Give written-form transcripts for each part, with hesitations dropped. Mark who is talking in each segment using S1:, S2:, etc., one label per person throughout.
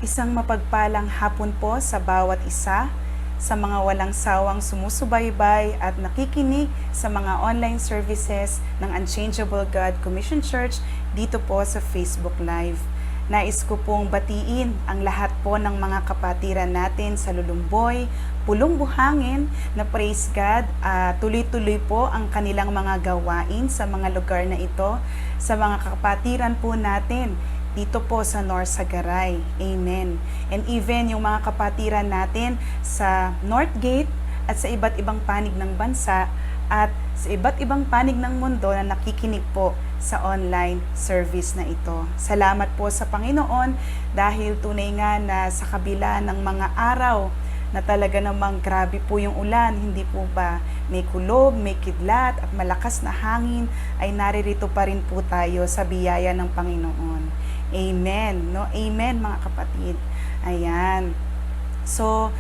S1: Isang mapagpalang hapon po sa bawat isa, sa mga walang sawang sumusubaybay at nakikinig sa mga online services ng Unchangeable God Commission Church dito po sa Facebook Live. Nais ko pong batiin ang lahat po ng mga kapatiran natin sa Lulumboy, Pulong Buhangin na praise God, tuloy-tuloy po ang kanilang mga gawain sa mga lugar na ito, sa mga kapatiran po natin dito po sa North Sagaray. Amen. And even yung mga kapatiran natin sa North Gate at sa iba't ibang panig ng bansa at sa iba't ibang panig ng mundo na nakikinig po sa online service na ito. Salamat po sa Panginoon dahil tunay nga na sa kabila ng mga araw na talaga namang grabe po yung ulan, hindi po ba may kulog, may kidlat at malakas na hangin, ay naririto pa rin po tayo sa biyaya ng Panginoon. Amen, no? Amen mga kapatid. Ayan. So,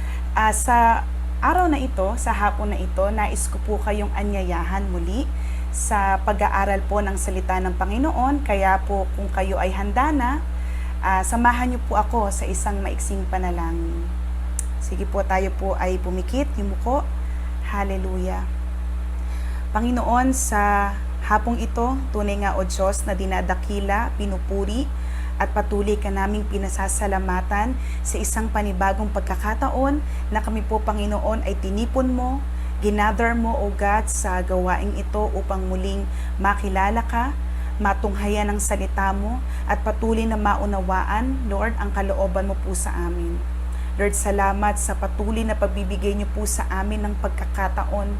S1: sa araw na ito, sa hapon na ito, nais ko po kayong anyayahan muli sa pag-aaral po ng salita ng Panginoon. Kaya po kung kayo ay handa na, samahan niyo po ako sa isang maiksing panalangin. Sige po, tayo po ay pumikit, yumuko. Hallelujah. Panginoon, sa hapong ito, tunay nga o Diyos na dinadakila, pinupuri, at patuloy ka naming pinasasalamatan sa isang panibagong pagkakataon na kami po, Panginoon, ay tinipon mo, ginather mo, O God, sa gawaing ito upang muling makilala ka, matunghayan ang salita mo, at patuloy na maunawaan, Lord, ang kalooban mo po sa amin. Lord, salamat sa patuloy na pagbibigay niyo po sa amin ng pagkakataon.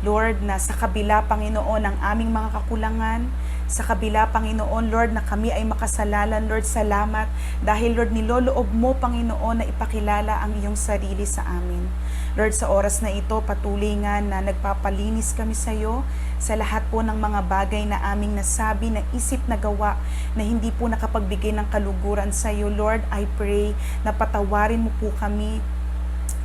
S1: Lord, na sa kabila, Panginoon, ng aming mga kakulangan, sa kabila, Panginoon, Lord, na kami ay makasalanan, Lord, salamat. Dahil, Lord, niloloob mo, Panginoon, na ipakilala ang iyong sarili sa amin. Lord, sa oras na ito, patuloy nga na nagpapalinis kami sa iyo sa lahat po ng mga bagay na aming nasabi, na isip, na gawa, na hindi po nakapagbigay ng kaluguran sa iyo. Lord, I pray na patawarin mo po kami.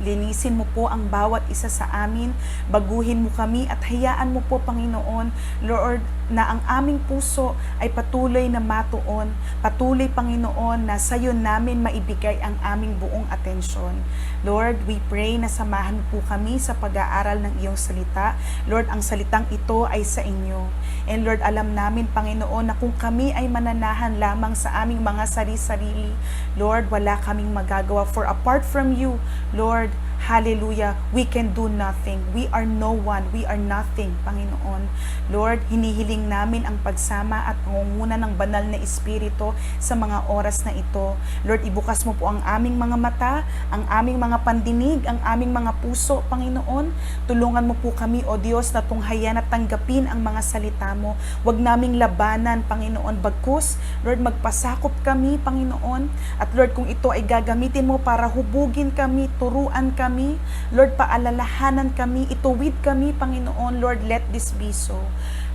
S1: Linisin mo po ang bawat isa sa amin, baguhin mo kami at hayaan mo po, Panginoon, Lord, na ang aming puso ay patuloy na matuon, patuloy, Panginoon, na sa iyo namin maibigay ang aming buong atensyon. Lord, we pray na samahan mo po kami sa pag-aaral ng iyong salita. Lord, ang salitang ito ay sa inyo. And Lord, alam namin, Panginoon, na kung kami ay mananahan lamang sa aming mga sarili-sarili, Lord, wala kaming magagawa. For apart from you, Lord, hallelujah, we can do nothing. We are no one. We are nothing, Panginoon. Lord, hinihiling namin ang pagsama at pangunguna ng banal na Espiritu sa mga oras na ito. Lord, ibukas mo po ang aming mga mata, ang aming mga pandinig, ang aming mga puso, Panginoon. Tulungan mo po kami, O Diyos, na tunghayan at tanggapin ang mga salita mo. Huwag naming labanan, Panginoon, bagkus. Lord, magpasakop kami, Panginoon. At Lord, kung ito ay gagamitin mo para hubugin kami, turuan kami, Lord, paalalahanan kami, ituwid kami, Panginoon. Lord, let this be so.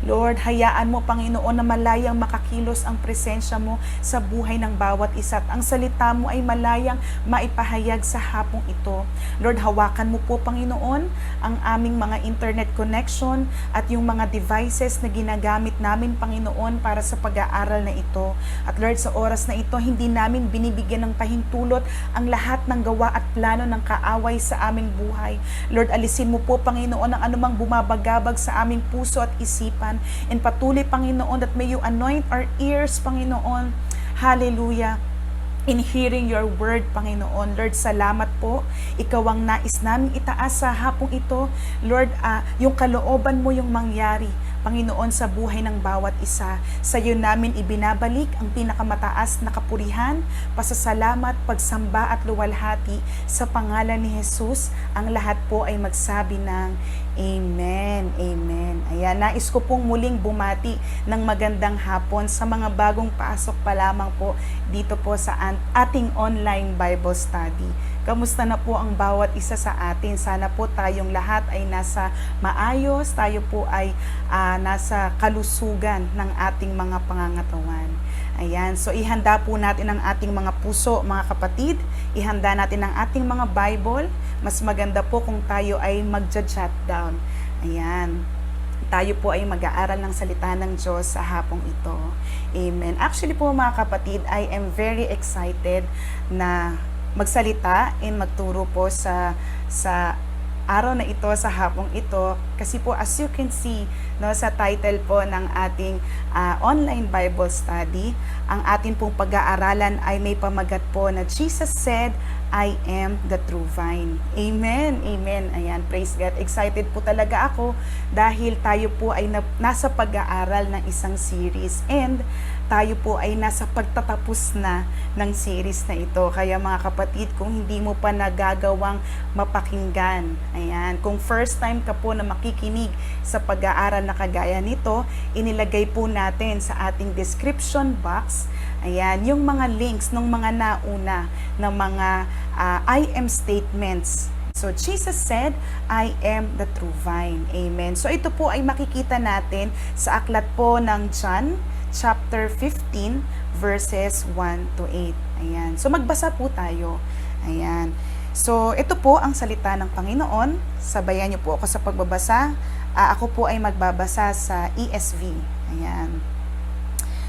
S1: Lord, hayaan mo, Panginoon, na malayang makakilos ang presensya mo sa buhay ng bawat isa. At ang salita mo ay malayang maipahayag sa hapong ito. Lord, hawakan mo po, Panginoon, ang aming mga internet connection at yung mga devices na ginagamit namin, Panginoon, para sa pag-aaral na ito. At Lord, sa oras na ito, hindi namin binibigyan ng pahintulot ang lahat ng gawa at plano ng kaaway sa aming buhay. Lord, alisin mo po, Panginoon, ang anumang bumabagabag sa aming puso at isipan. And patuloy, Panginoon, that may you anoint our ears, Panginoon. Hallelujah. In hearing your word, Panginoon. Lord, salamat po. Ikaw ang nais namin itaas sa hapong ito. Lord, yung kalooban mo yung mangyari, Panginoon, sa buhay ng bawat isa. Sa iyo namin ibinabalik ang pinakamataas na kapurihan, pasasalamat, pagsamba at luwalhati sa pangalan ni Jesus. Ang lahat po ay magsabi ng Amen. Amen. Ayan, nais ko pong muling bumati ng magandang hapon sa mga bagong pasok pa lamang po dito po sa ating online Bible study. Kamusta na po ang bawat isa sa atin? Sana po tayong lahat ay nasa maayos, tayo po ay nasa kalusugan ng ating mga pangangatawan. Ayan, so ihanda po natin ang ating mga puso, mga kapatid. Ihanda natin ang ating mga Bible. Mas maganda po kung tayo ay magja-jot down. Ayan. Tayo po ay mag-aaral ng salita ng Diyos sa hapong ito. Amen. Actually po mga kapatid, I am very excited na magsalita and magturo po sa araw na ito, sa hapong ito, kasi po as you can see no, sa title po ng ating online Bible study, ang ating pong pag-aaralan ay may pamagat po na Jesus said, I am the true vine. Amen, amen. Ayan, praise God. Excited po talaga ako dahil tayo po ay nasa pag-aaral ng isang series and tayo po ay nasa pagtatapos na ng series na ito. Kaya mga kapatid, kung hindi mo pa nagagawang mapakinggan, ayan, kung first time ka po na makikinig sa pag-aaral na kagaya nito, inilagay po natin sa ating description box, ayan, yung mga links ng mga nauna ng mga I am statements. So, Jesus said, I am the true vine. Amen. So, ito po ay makikita natin sa aklat po ng John, chapter 15, verses 1 to 8. Ayan. So, magbasa po tayo. Ayan. So, ito po ang salita ng Panginoon. Sabayan niyo po ako sa pagbabasa. Ako po ay magbabasa sa ESV. Ayan.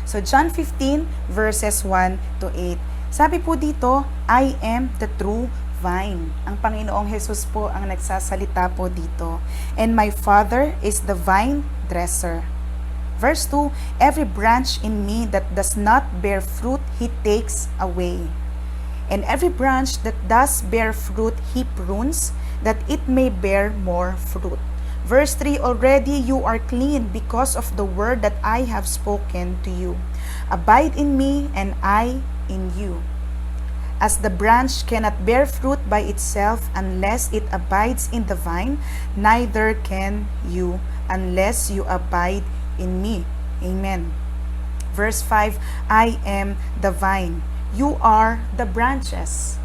S1: So, John 15, verses 1 to 8. Sabi po dito, I am the true vine. Ang Panginoong Jesus po ang nagsasalita po dito. And my Father is the vine dresser. Verse 2, every branch in me that does not bear fruit, He takes away. And every branch that does bear fruit, He prunes, that it may bear more fruit. Verse 3, already you are clean because of the word that I have spoken to you. Abide in me, and I in you. As the branch cannot bear fruit by itself unless it abides in the vine, neither can you unless you abide in me. Amen. Verse 5, I am the vine. You are the branches.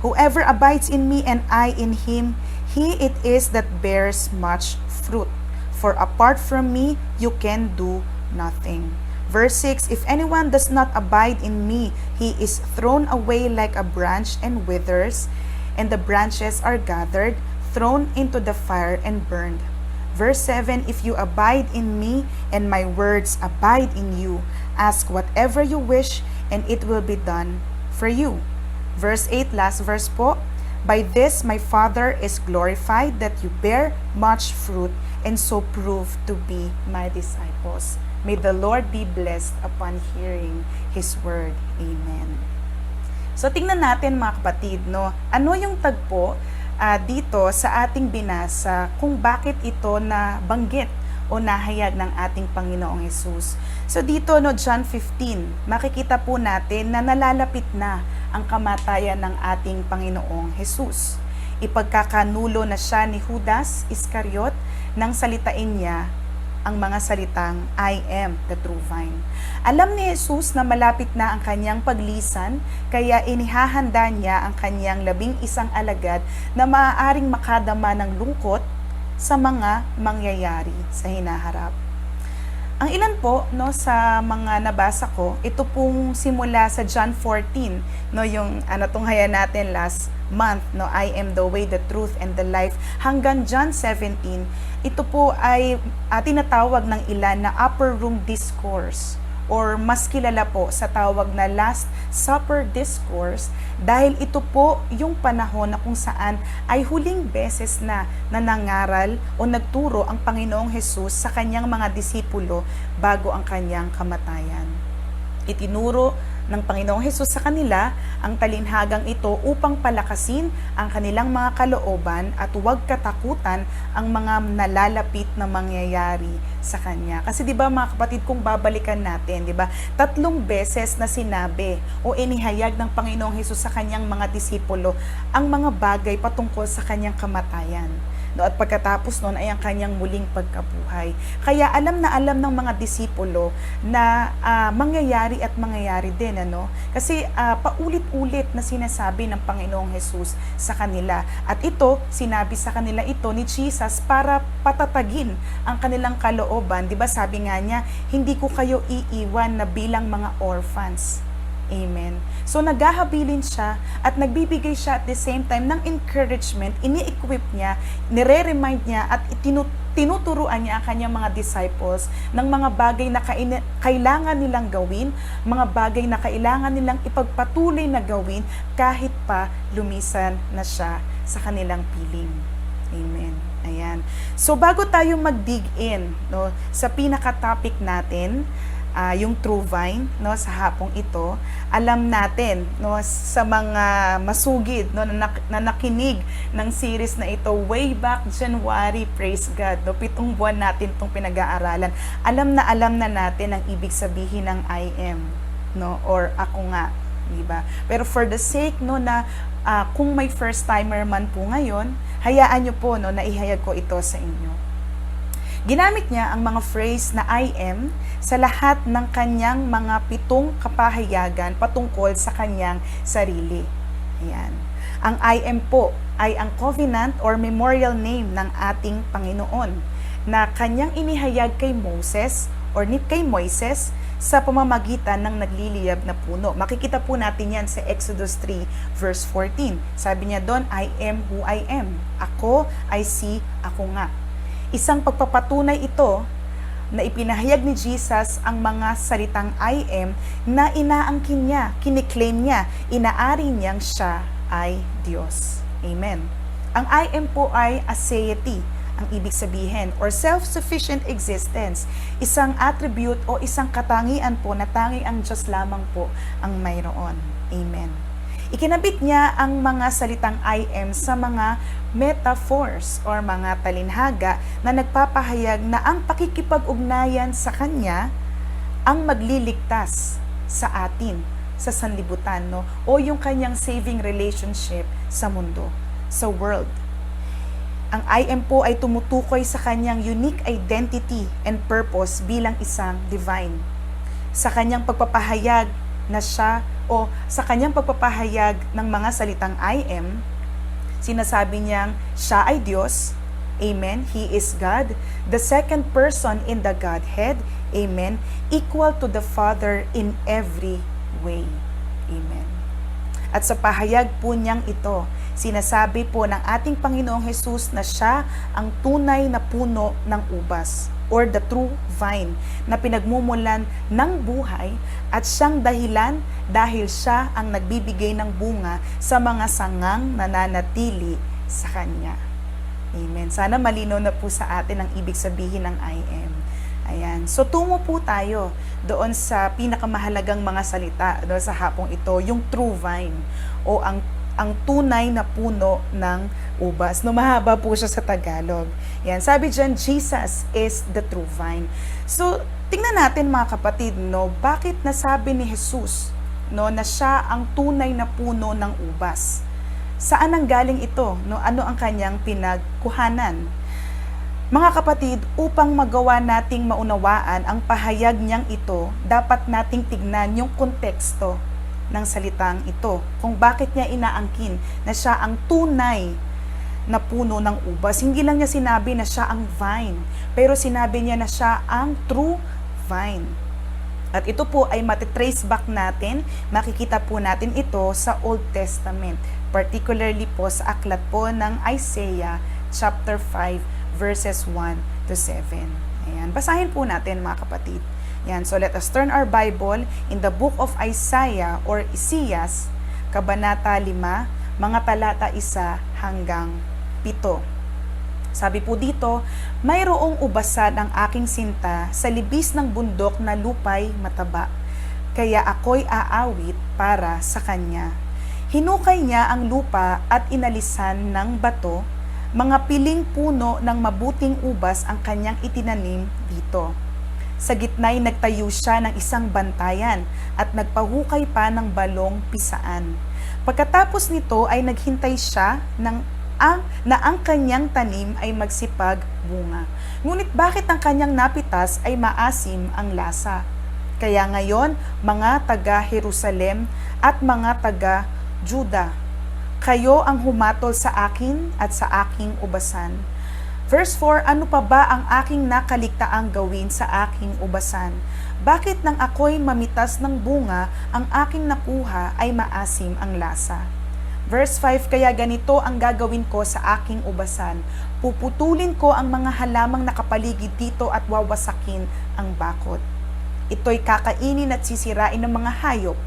S1: Whoever abides in me and I in him, he it is that bears much fruit. For apart from me, you can do nothing. Verse 6, if anyone does not abide in me, he is thrown away like a branch and withers, and the branches are gathered, thrown into the fire and burned. Verse 7, if you abide in me, and my words abide in you, ask whatever you wish, and it will be done for you. Verse 8, last verse po, by this my Father is glorified, that you bear much fruit, and so prove to be my disciples. May the Lord be blessed upon hearing His word. Amen. So tingnan natin mga kapatid, no? Ano yung tagpo dito sa ating binasa kung bakit ito na banggit o nahayag ng ating Panginoong Hesus. So dito no John 15, makikita po natin na nalalapit na ang kamatayan ng ating Panginoong Hesus. Ipagkakanulo na siya ni Judas Iscariot nang salitain niya ang mga salitang I am the true vine. Alam ni Jesus na malapit na ang kanyang paglisan, kaya inihahanda niya ang kanyang 11 alagad na maaaring makadama ng lungkot sa mga mangyayari sa hinaharap. Ang ilan po no sa mga nabasa ko, ito pong simula sa John 14, no yung tunghayan natin last month, no I am the way, the truth and the life, hanggang John 17. Ito po ay tinatawag ng ilan na upper room discourse or mas kilala po sa tawag na Last Supper Discourse dahil ito po yung panahon na kung saan ay huling beses na nanangaral o nagturo ang Panginoong Hesus sa kanyang mga disipulo bago ang kanyang kamatayan. Itinuro ng Panginoong Hesus sa kanila ang talinhagang ito upang palakasin ang kanilang mga kalooban at huwag katakutan ang mga nalalapit na mangyayari sa Kanya. Kasi 'di ba mga kapatid, kung babalikan natin, 'di ba? 3 beses na sinabi o inihayag ng Panginoong Hesus sa kanyang mga disipulo ang mga bagay patungkol sa kanyang kamatayan. No, at pagkatapos noon ay ang kanyang muling pagkabuhay. Kaya alam na alam ng mga disipulo na mangyayari at mangyayari din, ano? Kasi paulit-ulit na sinasabi ng Panginoong Hesus sa kanila. At ito, sinabi sa kanila ito ni Jesus para patatagin ang kanilang kalooban. 'Di ba sabi nga niya, hindi ko kayo iiwan na bilang mga orphans. Amen. So naghahabilin siya at nagbibigay siya at the same time ng encouragement, ini-equip niya, nire-remind niya at tinuturuan niya ang kanyang mga disciples ng mga bagay na kailangan nilang gawin, mga bagay na kailangan nilang ipagpatuloy na gawin kahit pa lumisan na siya sa kanilang piling. Amen. Ayan. So bago tayo mag-dig in sa pinaka-topic natin, yung True Vine sa hapong ito, alam natin sa mga masugid na nakinig ng series na ito way back January, praise God, 7 buwan natin itong pinag-aaralan. Alam na natin ang ibig sabihin ng I am, or ako nga, di ba? Pero for the sake na kung may first timer man po ngayon, hayaan nyo po na ihayag ko ito sa inyo. Ginamit niya ang mga phrase na I am sa lahat ng kanyang mga 7 kapahayagan patungkol sa kanyang sarili. Ayan. Ang I am po ay ang covenant or memorial name ng ating Panginoon na kanyang inihayag kay Moses or kay Moises sa pamamagitan ng nagliliyab na puno. Makikita po natin yan sa Exodus 3 verse 14. Sabi niya doon, I am who I am. Ako, I see, ako nga. Isang pagpapatunay ito na ipinahayag ni Jesus ang mga salitang I am na inaangkin niya, kiniklaim niya, inaari niyang siya ay Diyos. Amen. Ang I am po ay aseity, ang ibig sabihin, or self-sufficient existence. Isang attribute o isang katangian po na tanging ang Diyos lamang po ang mayroon. Amen. Ikinabit niya ang mga salitang I am sa mga metaphors or mga talinhaga na nagpapahayag na ang pakikipag-ugnayan sa Kanya ang magliligtas sa atin, sa sanlibutan, o yung Kanyang saving relationship sa mundo, sa world. Ang I am po ay tumutukoy sa Kanyang unique identity and purpose bilang isang divine. Sa Kanyang pagpapahayag na siya o sa kanyang pagpapahayag ng mga salitang I am, sinasabi niyang siya ay Diyos, amen, He is God, the second person in the Godhead, amen, equal to the Father in every way, amen. At sa pahayag po niyang ito, sinasabi po ng ating Panginoong Hesus na siya ang tunay na puno ng ubas, or the true vine, na pinagmumulan ng buhay at siyang dahilan dahil siya ang nagbibigay ng bunga sa mga sangang nananatili sa Kanya. Amen. Sana malinaw na po sa atin ang ibig sabihin ng I am. Ayan. So tungo po tayo doon sa pinakamahalagang mga salita sa hapong ito, yung true vine o ang tunay na puno ng ubas. Mahaba po siya sa Tagalog. Yan, sabi diyan, Jesus is the true vine. So, tingnan natin mga kapatid, bakit nasabi ni Jesus na siya ang tunay na puno ng ubas? Saan ang galing ito? Ano ang kanyang pinagkuhanan? Mga kapatid, upang magawa nating maunawaan ang pahayag niyang ito, dapat nating tignan yung konteksto ng salitang ito, kung bakit niya inaangkin na siya ang tunay na puno ng ubas. Hindi lang niya sinabi na siya ang vine, pero sinabi niya na siya ang true vine. At ito po ay matitrace back natin, makikita po natin ito sa Old Testament, particularly po sa aklat po ng Isaiah chapter 5 verses 1 to 7. Ayan, basahin po natin mga kapatid. Yan, so let us turn our Bible in the book of Isaiah or Isias, Kabanata 5, mga talata 1 hanggang 7. Sabi po dito, mayroong ubasan ang aking sinta sa libis ng bundok na lupay mataba, kaya ako'y aawit para sa kanya. Hinukay niya ang lupa at inalisan ng bato, mga piling puno ng mabuting ubas ang kanyang itinanim dito. Sa gitna'y nagtayo siya ng isang bantayan at nagpahukay pa ng balong pisaan. Pagkatapos nito ay naghintay siya na ang kanyang tanim ay magsipag bunga. Ngunit bakit ang kanyang napitas ay maasim ang lasa? Kaya ngayon, mga taga-Jerusalem at mga taga-Juda, kayo ang humatol sa akin at sa aking ubasan. Verse 4, ano pa ba ang aking nakaligtaang gawin sa aking ubasan? Bakit nang ako'y mamitas ng bunga, ang aking nakuha ay maasim ang lasa? Verse 5, kaya ganito ang gagawin ko sa aking ubasan. Puputulin ko ang mga halamang nakapaligid dito at wawasakin ang bakod. Ito'y kakainin at sisirain ng mga hayop.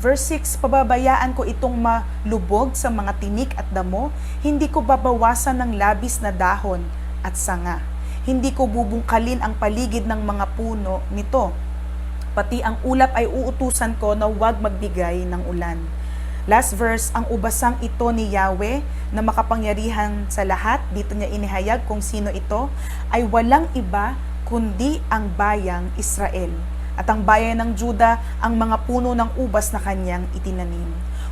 S1: Verse 6, pababayaan ko itong malubog sa mga tinik at damo, hindi ko babawasan ng labis na dahon at sanga. Hindi ko bubungkalin ang paligid ng mga puno nito. Pati ang ulap ay uutusan ko na huwag magbigay ng ulan. Last verse, ang ubasang ito ni Yahweh na makapangyarihan sa lahat, dito niya inihayag kung sino ito, ay walang iba kundi ang bayang Israel. At ang bayan ng Juda, ang mga puno ng ubas na kanyang itinanim.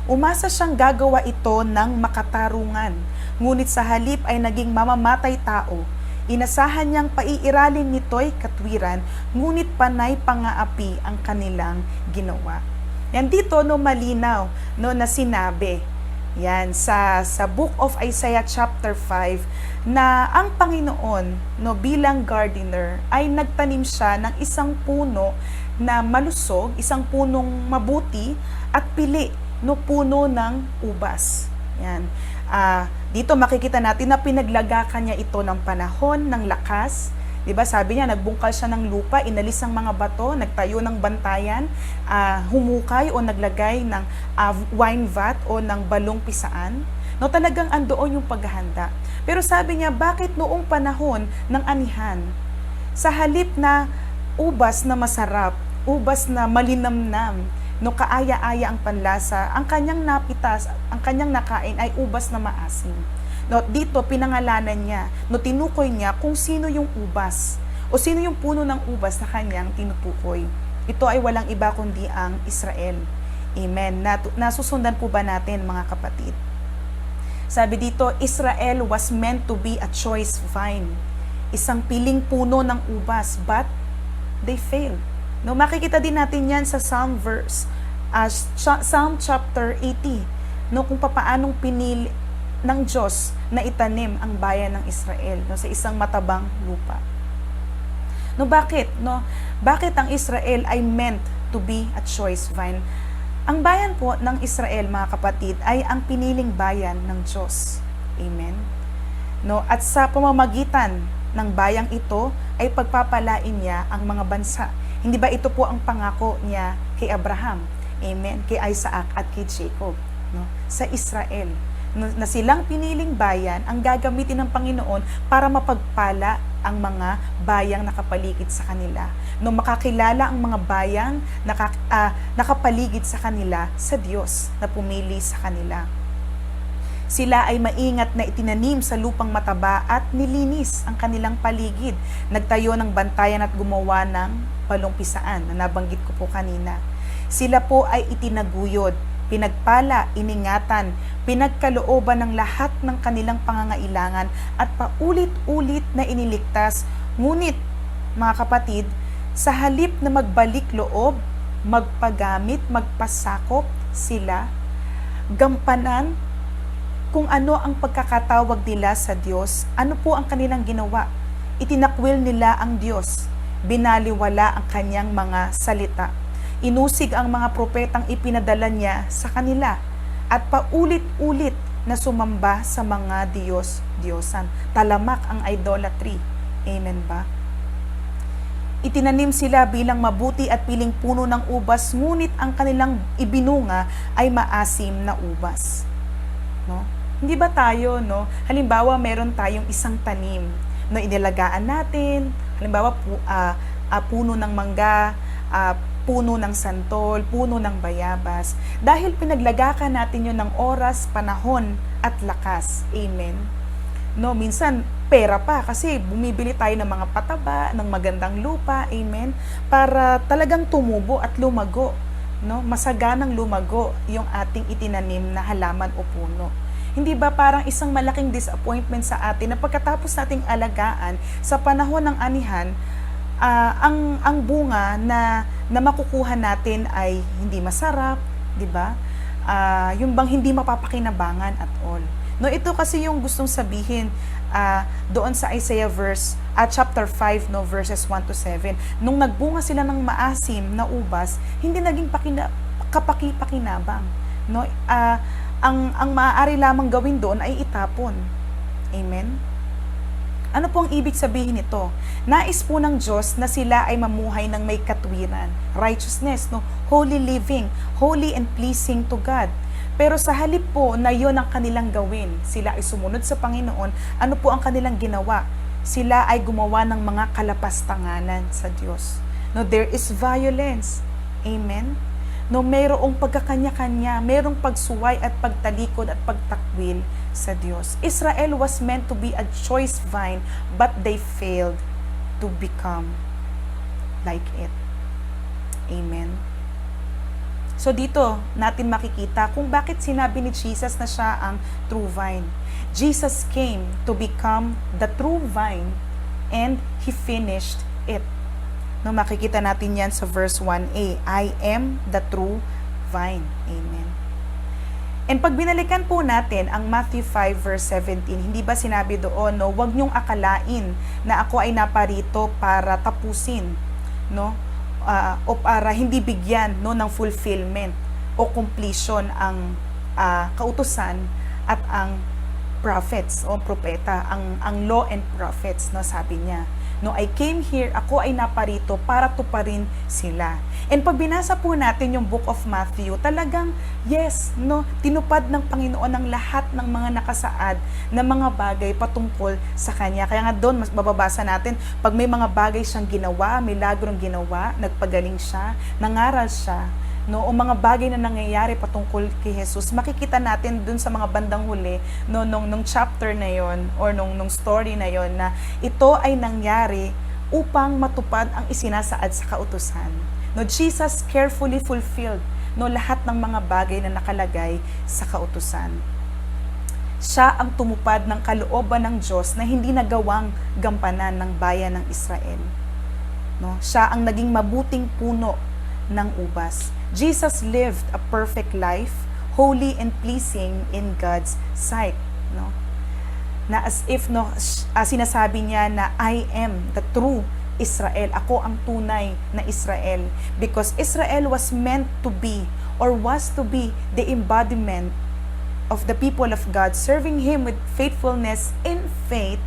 S1: Umasa siyang gagawa ito ng makatarungan, ngunit sa halip ay naging mamamatay tao. Inasahan niyang paiiralin nito'y katwiran, ngunit panay pangaapi ang kanilang ginawa. Yan dito malinaw na sinabi. Yan sa Book of Isaiah chapter 5 na ang Panginoon bilang gardener ay nagtanim siya ng isang puno na malusog, isang punong mabuti at pili puno ng ubas. Yan. Dito makikita natin na pinaglagakan niya ito ng panahon, ng lakas. Diba, sabi niya, nagbungkal siya ng lupa, inalis ang mga bato, nagtayo ng bantayan, humukay o naglagay ng wine vat o ng balong pisaan. Talagang andoon yung paghahanda. Pero sabi niya, bakit noong panahon ng anihan, sa halip na ubas na masarap, ubas na malinamnam, kaaya-aya ang panlasa, ang kanyang napitas, ang kanyang nakain ay ubas na maasim. Dito, pinangalanan niya, tinukoy niya kung sino yung ubas o sino yung puno ng ubas na kanyang tinutukoy. Ito ay walang iba kundi ang Israel. Amen. Nasusundan po ba natin, mga kapatid? Sabi dito, Israel was meant to be a choice vine. Isang piling puno ng ubas, but they failed. Makikita din natin yan sa Psalm chapter 80, kung papaanong pinili ng Diyos na itanim ang bayan ng Israel sa isang matabang lupa. Bakit? Bakit ang Israel ay meant to be a choice vine? Ang bayan po ng Israel, mga kapatid, ay ang piniling bayan ng Diyos. Amen? At sa pamamagitan ng bayang ito ay pagpapalain niya ang mga bansa. Hindi ba ito po ang pangako niya kay Abraham? Amen? Kay Isaac at kay Jacob. Sa Israel. Na silang piniling bayan ang gagamitin ng Panginoon para mapagpala ang mga bayang nakapaligid sa kanila. Makakilala ang mga bayang nakapaligid sa kanila sa Diyos na pumili sa kanila. Sila ay maingat na itinanim sa lupang mataba at nilinis ang kanilang paligid. Nagtayo ng bantayan at gumawa ng palongpisaan na nabanggit ko po kanina. Sila po ay itinaguyod, pinagpala, iningatan, pinagkalooban ng lahat ng kanilang pangangailangan at paulit-ulit na iniligtas. Ngunit, mga kapatid, sa halip na magbalik loob, magpagamit, magpasakop sila, gampanan kung ano ang pagkakatawag nila sa Diyos, ano po ang kanilang ginawa? Itinakwil nila ang Diyos, binaliwala ang kanyang mga salita. Inusig ang mga propetang ipinadala niya sa kanila at paulit-ulit na sumamba sa mga Diyos-Diyosan. Talamak ang idolatry. Amen ba? Itinanim sila bilang mabuti at piling puno ng ubas, ngunit ang kanilang ibinunga ay maasim na ubas. Hindi ba tayo, halimbawa meron tayong isang tanim na inilagaan natin, halimbawa puno ng mangga, puno ng santol, puno ng bayabas. Dahil pinaglagakan natin yun ng oras, panahon, at lakas. Amen? Minsan, pera pa kasi bumibili tayo ng mga pataba, ng magandang lupa. Amen? Para talagang tumubo at lumago. Masaganang lumago yung ating itinanim na halaman o puno. Hindi ba parang isang malaking disappointment sa atin na pagkatapos nating alagaan sa panahon ng anihan, ang bunga na makukuha natin ay hindi masarap, di ba? Yung bang hindi mapapakinabangan at all. No, ito kasi yung gustong sabihin doon sa Isaiah chapter 5, no, verses 1 to 7. Nung nagbunga sila ng maasim na ubas, hindi naging kapaki-pakinabang. No? Ang maaari lamang gawin doon ay itapon. Amen? Ano po ang ibig sabihin nito? Nais po ng Diyos na sila ay mamuhay ng may katwiran, righteousness, no? Holy living, holy and pleasing to God. Pero sa halip po na yon ang kanilang gawin, sila ay sumunod sa Panginoon, ano po ang kanilang ginawa? Sila ay gumawa ng mga kalapastanganan sa Diyos. No, there is violence. Amen? No, mayroong pagkakanya-kanya, mayroong pagsuway at pagtalikod at pagtakwil sa Diyos. Israel was meant to be a choice vine, but they failed to become like it. Amen. So dito natin makikita kung bakit sinabi ni Jesus na siya ang true vine. Jesus came to become the true vine and He finished it. No, makikita natin yan sa verse 1a. I am the true vine. Amen. And pag binalikan po natin ang Matthew 5 verse 17, hindi ba sinabi doon, no, huwag niyong akalain na ako ay naparito para tapusin, no? O para hindi bigyan, no, ng fulfillment o completion ang kautusan at ang prophets o propeta, ang law and prophets, no, sabi niya. No, I came here, ako ay naparito para tuparin sila. And pag binasa po natin yung book of Matthew, talagang yes, no, tinupad ng Panginoon ang lahat ng mga nakasaad na mga bagay patungkol sa Kanya. Kaya nga doon, mas bababasa natin, pag may mga bagay siyang ginawa, milagrong ginawa, nagpagaling siya, nangaral siya, no, o mga bagay na nangyayari patungkol kay Jesus, makikita natin dun sa mga bandang huli, no, nung chapter na yon or nung story na yon, na ito ay nangyari upang matupad ang isinasaad sa kautusan. No, Jesus carefully fulfilled, no, lahat ng mga bagay na nakalagay sa kautusan. Siya ang tumupad ng kalooban ng Diyos na hindi nagawang gampanan ng bayan ng Israel. No, siya ang naging mabuting puno ng ubas. Jesus lived a perfect life, holy and pleasing in God's sight, no? Na as if, no, sinasabi niya na I am the true Israel. Ako ang tunay na Israel, because Israel was meant to be or was to be the embodiment of the people of God, serving Him with faithfulness in faith.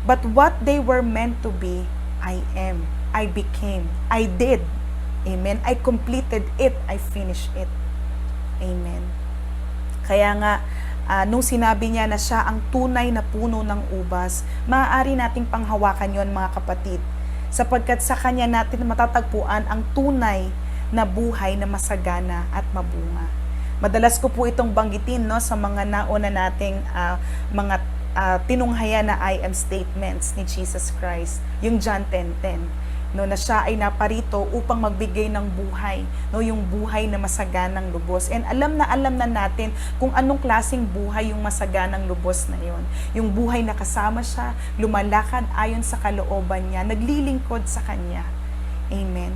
S1: But what they were meant to be, I am, I became, I did. Amen. I completed it. I finished it. Amen. Kaya nga, nung sinabi niya na siya ang tunay na puno ng ubas, maaari nating panghawakan yon, mga kapatid. Sapagkat sa Kanya natin matatagpuan ang tunay na buhay na masagana at mabunga. Madalas ko po itong banggitin, no, sa mga nauna nating mga tinunghaya na I am statements ni Jesus Christ. Yung John 10:10. No, na siya ay naparito upang magbigay ng buhay, no, yung buhay na masaganang lubos. And alam na natin kung anong klaseng buhay yung masaganang lubos na yon. Yung buhay na kasama siya, lumalakad ayon sa kalooban niya, naglilingkod sa Kanya. Amen.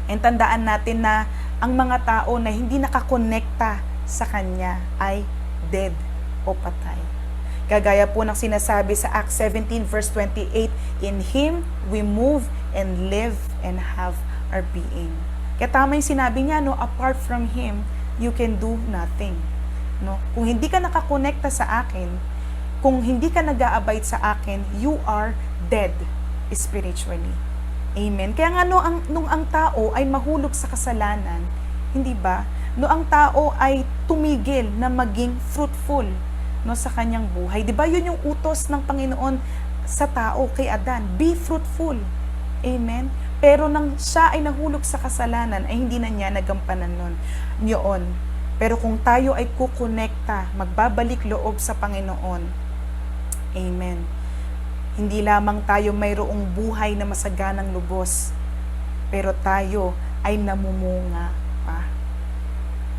S1: And tandaan natin na ang mga tao na hindi nakakonekta sa Kanya ay dead o patay. Kagaya po ng sinasabi sa Acts 17 verse 28, in Him we move and live and have our being. Kaya tama yung sinabi niya, no, apart from Him, you can do nothing. No? Kung hindi ka nakakonekta sa akin, kung hindi ka nag-a-abide sa akin, you are dead spiritually. Amen. Kaya nga nung ang tao ay mahulog sa kasalanan, hindi ba? No, ang tao ay tumigil na maging fruitful, no, sa kanyang buhay. 'Di ba? 'Yun yung utos ng Panginoon sa tao kay Adan, be fruitful. Amen. Pero nang siya ay nahulog sa kasalanan, ay hindi na niya nagampanan yun. Pero kung tayo ay kukonekta, magbabalik loob sa Panginoon, amen, hindi lamang tayo mayroong buhay na masaganang lubos, pero tayo ay namumunga pa.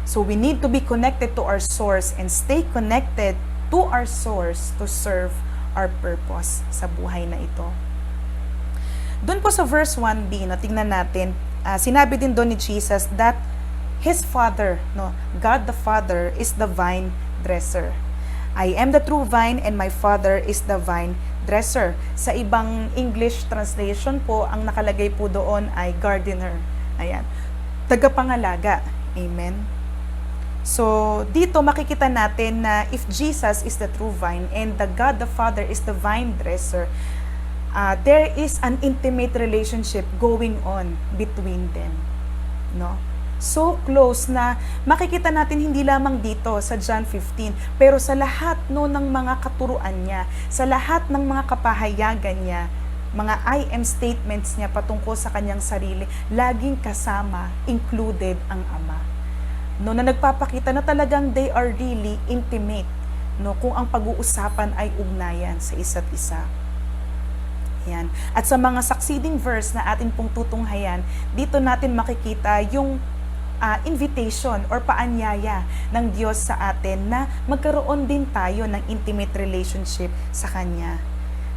S1: So we need to be connected to our source and stay connected to our source to serve our purpose sa buhay na ito. Doon po sa verse 1b, no, tingnan natin, sinabi din doon ni Jesus that His Father, no, God the Father is the vine dresser. I am the true vine and my Father is the vine dresser. Sa ibang English translation po, ang nakalagay po doon ay gardener. Ayan. Tagapangalaga. Amen. So, dito makikita natin na if Jesus is the true vine and the God the Father is the vine dresser, there is an intimate relationship going on between them. No? So close na makikita natin hindi lamang dito sa John 15, pero sa lahat no ng mga katuruan niya, sa lahat ng mga kapahayagan niya, mga I am statements niya patungkol sa kanyang sarili, laging kasama, included ang Ama. No, na nagpapakita na talagang they are really intimate, no, kung ang pag-uusapan ay ugnayan sa isa't isa. Yan. At sa mga succeeding verse na atin pong tutunghayan, dito natin makikita yung invitation or paanyaya ng Diyos sa atin na magkaroon din tayo ng intimate relationship sa Kanya.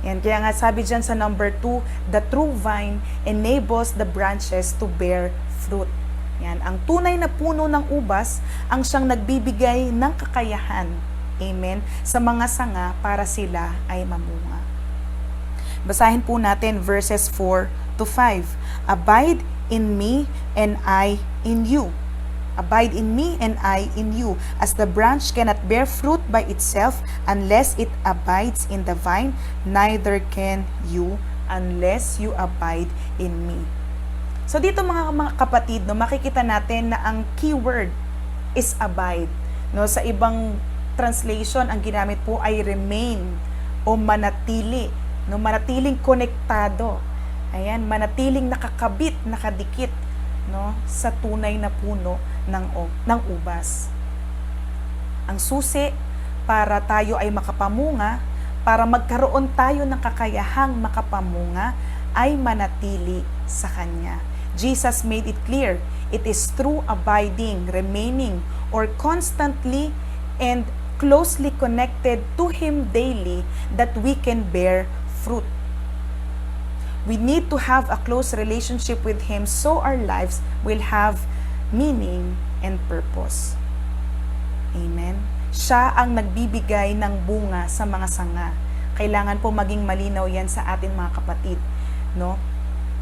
S1: Yan. Kaya nga sabi dyan sa number 2, the true vine enables the branches to bear fruit. Yan. Ang tunay na puno ng ubas ang siyang nagbibigay ng kakayahan, amen, sa mga sanga para sila ay mamunga. Basahin po natin verses 4 to 5. Abide in me and I in you. Abide in me and I in you. As the branch cannot bear fruit by itself unless it abides in the vine, neither can you unless you abide in me. So dito mga kapatid, no, makikita natin na ang keyword is abide. No, sa ibang translation, ang ginamit po ay remain o manatili. No, manatiling konektado. Ayan, manatiling nakakabit, nakadikit, no, sa tunay na puno ng ubas. Ang susi para tayo ay makapamunga, para magkaroon tayo ng kakayahang makapamunga, ay manatili sa Kanya. Jesus made it clear, it is through abiding, remaining, or constantly and closely connected to Him daily that we can bear fruit. We need to have a close relationship with Him so our lives will have meaning and purpose. Amen. Siya ang nagbibigay ng bunga sa mga sanga. Kailangan po maging malinaw yan sa atin mga kapatid. No?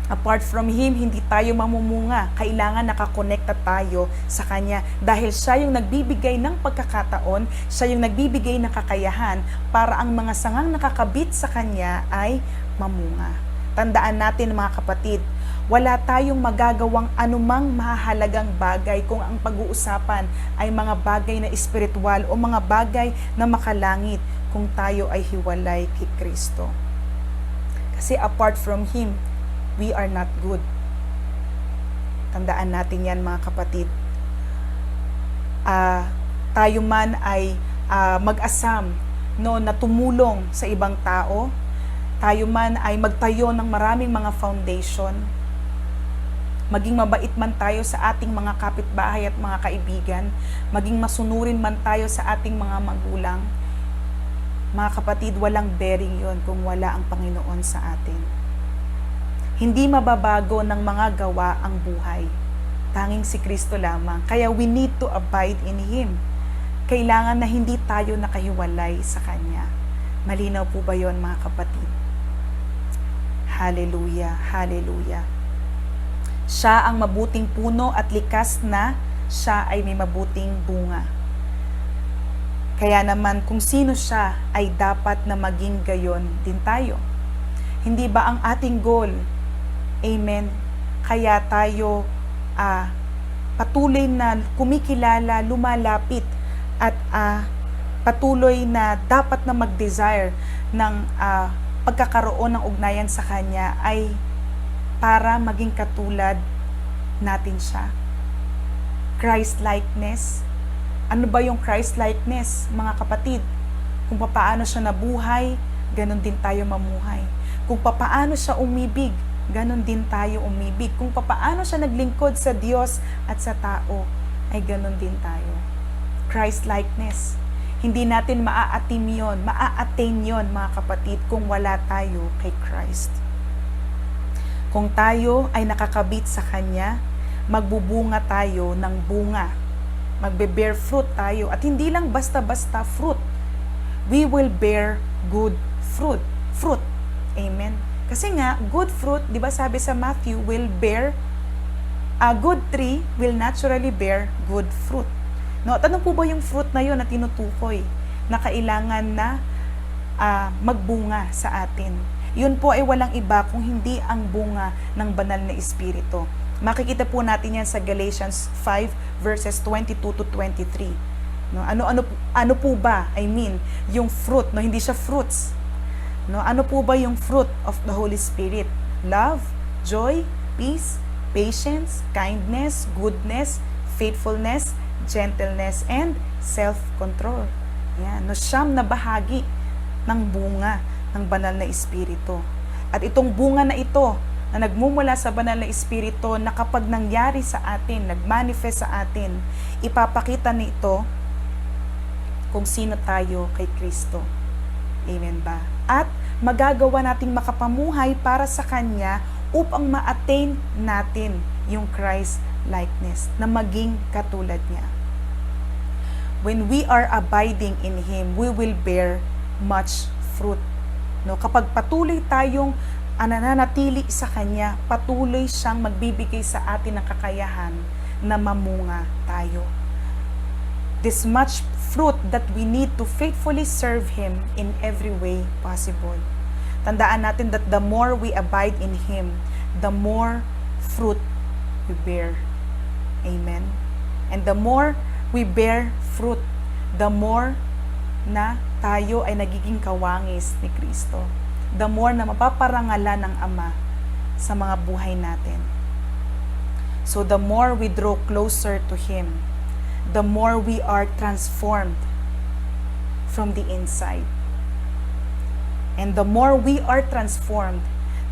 S1: Apart from Him, hindi tayo mamumunga. Kailangan nakakonekta tayo sa Kanya dahil Siya yung nagbibigay ng pagkakataon, Siya yung nagbibigay ng kakayahan para ang mga sangang nakakabit sa Kanya ay mamunga. Tandaan natin mga kapatid, wala tayong magagawang anumang mahalagang bagay kung ang pag-uusapan ay mga bagay na espiritual o mga bagay na makalangit kung tayo ay hiwalay kay Kristo. Kasi apart from Him, we are not good. Tandaan natin yan mga kapatid. Tayo man ay mag-asam, no, na tumulong sa ibang tao, tayo man ay magtayo ng maraming mga foundation, maging mabait man tayo sa ating mga kapitbahay at mga kaibigan, maging masunurin man tayo sa ating mga magulang, mga kapatid, walang bearing yon kung wala ang Panginoon sa atin. Hindi mababago ng mga gawa ang buhay. Tanging si Kristo lamang. Kaya we need to abide in Him. Kailangan na hindi tayo nakahiwalay sa Kanya. Malinaw po ba yon mga kapatid? Hallelujah, hallelujah. Siya ang mabuting puno at likas na siya ay may mabuting bunga. Kaya naman kung sino siya ay dapat na maging gayon din tayo. Hindi ba ang ating goal? Amen. Kaya tayo patuloy na kumikilala, lumalapit at patuloy na dapat na mag-desire ng pagkakaroon ng ugnayan sa Kanya ay para maging katulad natin siya. Christ-likeness. Ano ba yung Christ-likeness, mga kapatid? Kung papaano siya nabuhay, ganun din tayo mamuhay. Kung papaano siya umibig, ganun din tayo umibig. Kung papaano siya naglingkod sa Diyos at sa tao, ay ganun din tayo. Christ-likeness. Hindi natin maa-attain yon mga kapatid kung wala tayo kay Christ. Kung tayo ay nakakabit sa Kanya, magbubunga tayo ng bunga. Magbe-bear fruit tayo at hindi lang basta-basta fruit. we will bear good fruit. Fruit. Amen. Kasi nga, good fruit, di ba sabi sa Matthew, will bear, a good tree will naturally bear good fruit. No, at ano po ba yung fruit na yun na tinutukoy na kailangan na magbunga sa atin? Yun po ay walang iba kung hindi ang bunga ng banal na Espiritu. Makikita po natin yan sa Galatians 5 verses 22 to 23. No, ano po ba? I mean, yung fruit, no, hindi siya fruits. No, ano po ba yung fruit of the Holy Spirit? Love, joy, peace, patience, kindness, goodness, faithfulness, gentleness, and self-control. Yan, no, siyam na bahagi ng bunga ng banal na Espiritu. At itong bunga na ito na nagmumula sa banal na Espiritu na kapag nangyari sa atin, nagmanifest sa atin, ipapakita nito kung sino tayo kay Kristo. Amen ba? At magagawa nating makapamuhay para sa Kanya upang ma-attain natin yung Christ likeness na maging katulad niya. When we are abiding in Him, we will bear much fruit. No, kapag patuloy tayong nananatili sa Kanya, patuloy siyang magbibigay sa atin ng kakayahan na mamunga tayo. This much fruit that we need to faithfully serve Him in every way possible. Tandaan natin that the more we abide in Him, the more fruit we bear. Amen. And the more we bear fruit, the more na tayo ay nagiging kawangis ni Kristo. The more na mapaparangalan ng Ama sa mga buhay natin. So the more we draw closer to Him, the more we are transformed from the inside. And the more we are transformed,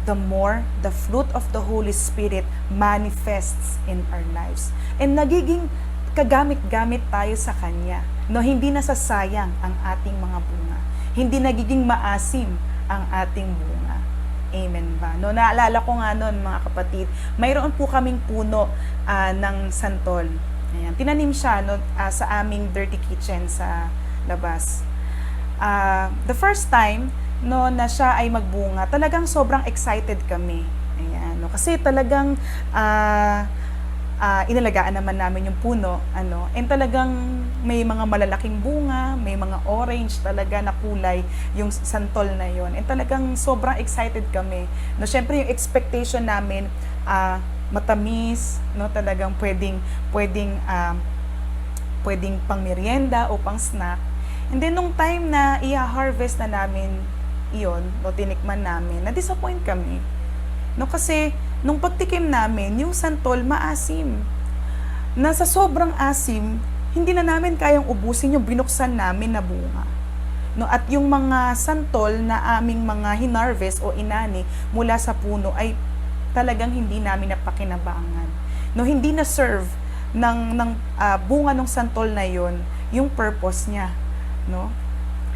S1: the more the fruit of the Holy Spirit manifests in our lives. And nagiging kagamit-gamit tayo sa Kanya. No, hindi nasasayang ang ating mga bunga. Hindi nagiging maasim ang ating bunga. Amen ba? No, naalala ko nga noon mga kapatid, mayroon po kaming puno ng santol. Ayan, tinanim siya no, sa aming dirty kitchen sa labas. The first time no, na siya ay magbunga, talagang sobrang excited kami. Ayan, no, kasi talagang inalagaan naman namin yung puno, and talagang may mga malalaking bunga, may mga orange talaga na kulay yung santol na yon. And talagang sobrang excited kami. No, syempre yung expectation namin, matamis, no, talagang pwedeng pang merienda o pang snack. And then nung time na i-harvest na namin iyon, no, tinikman namin, na-disappoint kami. No, kasi nung pagtikim namin, yung santol maasim. Nasa sobrang asim, hindi na namin kayang ubusin yung binuksan namin na bunga. No, at yung mga santol na aming mga hinarvest o inani mula sa puno ay talagang hindi namin napakinabangan. No, hindi na serve ng bunga ng santol na yon yung purpose niya, no?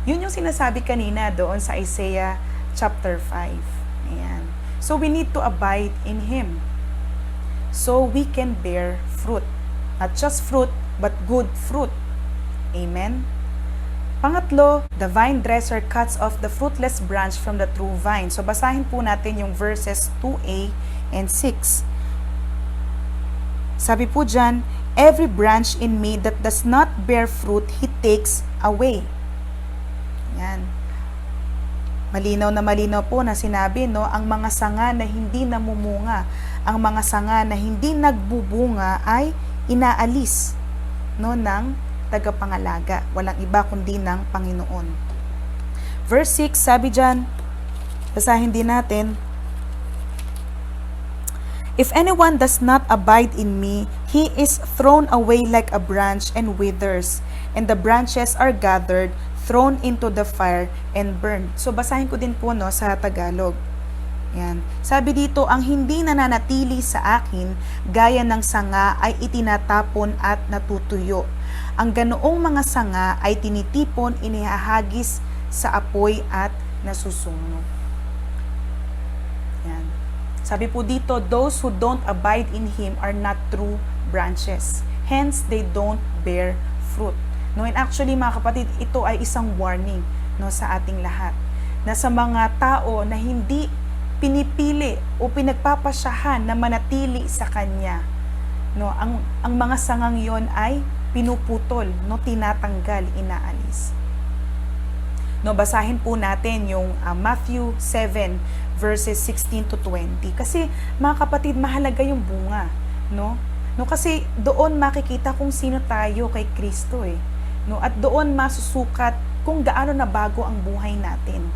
S1: Yun yung sinasabi kanina doon sa Isaiah chapter 5. Ayan. So we need to abide in Him so we can bear fruit. Not just fruit, but good fruit. Amen. Pangatlo, the vine dresser cuts off the fruitless branch from the true vine. So basahin po natin yung verses 2a and 6. Sabi po dyan, every branch in me that does not bear fruit, He takes away. Yan. Malinaw po na sinabi, no, ang mga sanga na hindi namumunga, ang mga sanga na hindi nagbubunga ay inaalis, no, ng tagapangalaga. Walang iba kundi ng Panginoon. Verse 6, sabi dyan, basahin din natin, if anyone does not abide in me, he is thrown away like a branch and withers, and the branches are gathered, thrown into the fire, and burned. So, basahin ko din po, no, sa Tagalog. Yan. Sabi dito, ang hindi nananatili sa akin, gaya ng sanga ay itinatapon at natutuyo. Ang ganoong mga sanga ay tinitipon, inihahagis sa apoy at nasusunog. Yan. Sabi po dito, those who don't abide in Him are not true branches. Hence, they don't bear fruit. No, and actually mga kapatid, ito ay isang warning no, sa ating lahat. Na sa mga tao na hindi pinipili o pinagpapasyahan na manatili sa Kanya, no, ang mga sangang yon ay pinuputol, no, tinatanggal, inaalis. No, basahin po natin yung Matthew 7 verses 16 to 20. Kasi mga kapatid, mahalaga yung bunga, no? No, kasi doon makikita kung sino tayo kay Kristo eh. No, at doon masusukat kung gaano na bago ang buhay natin.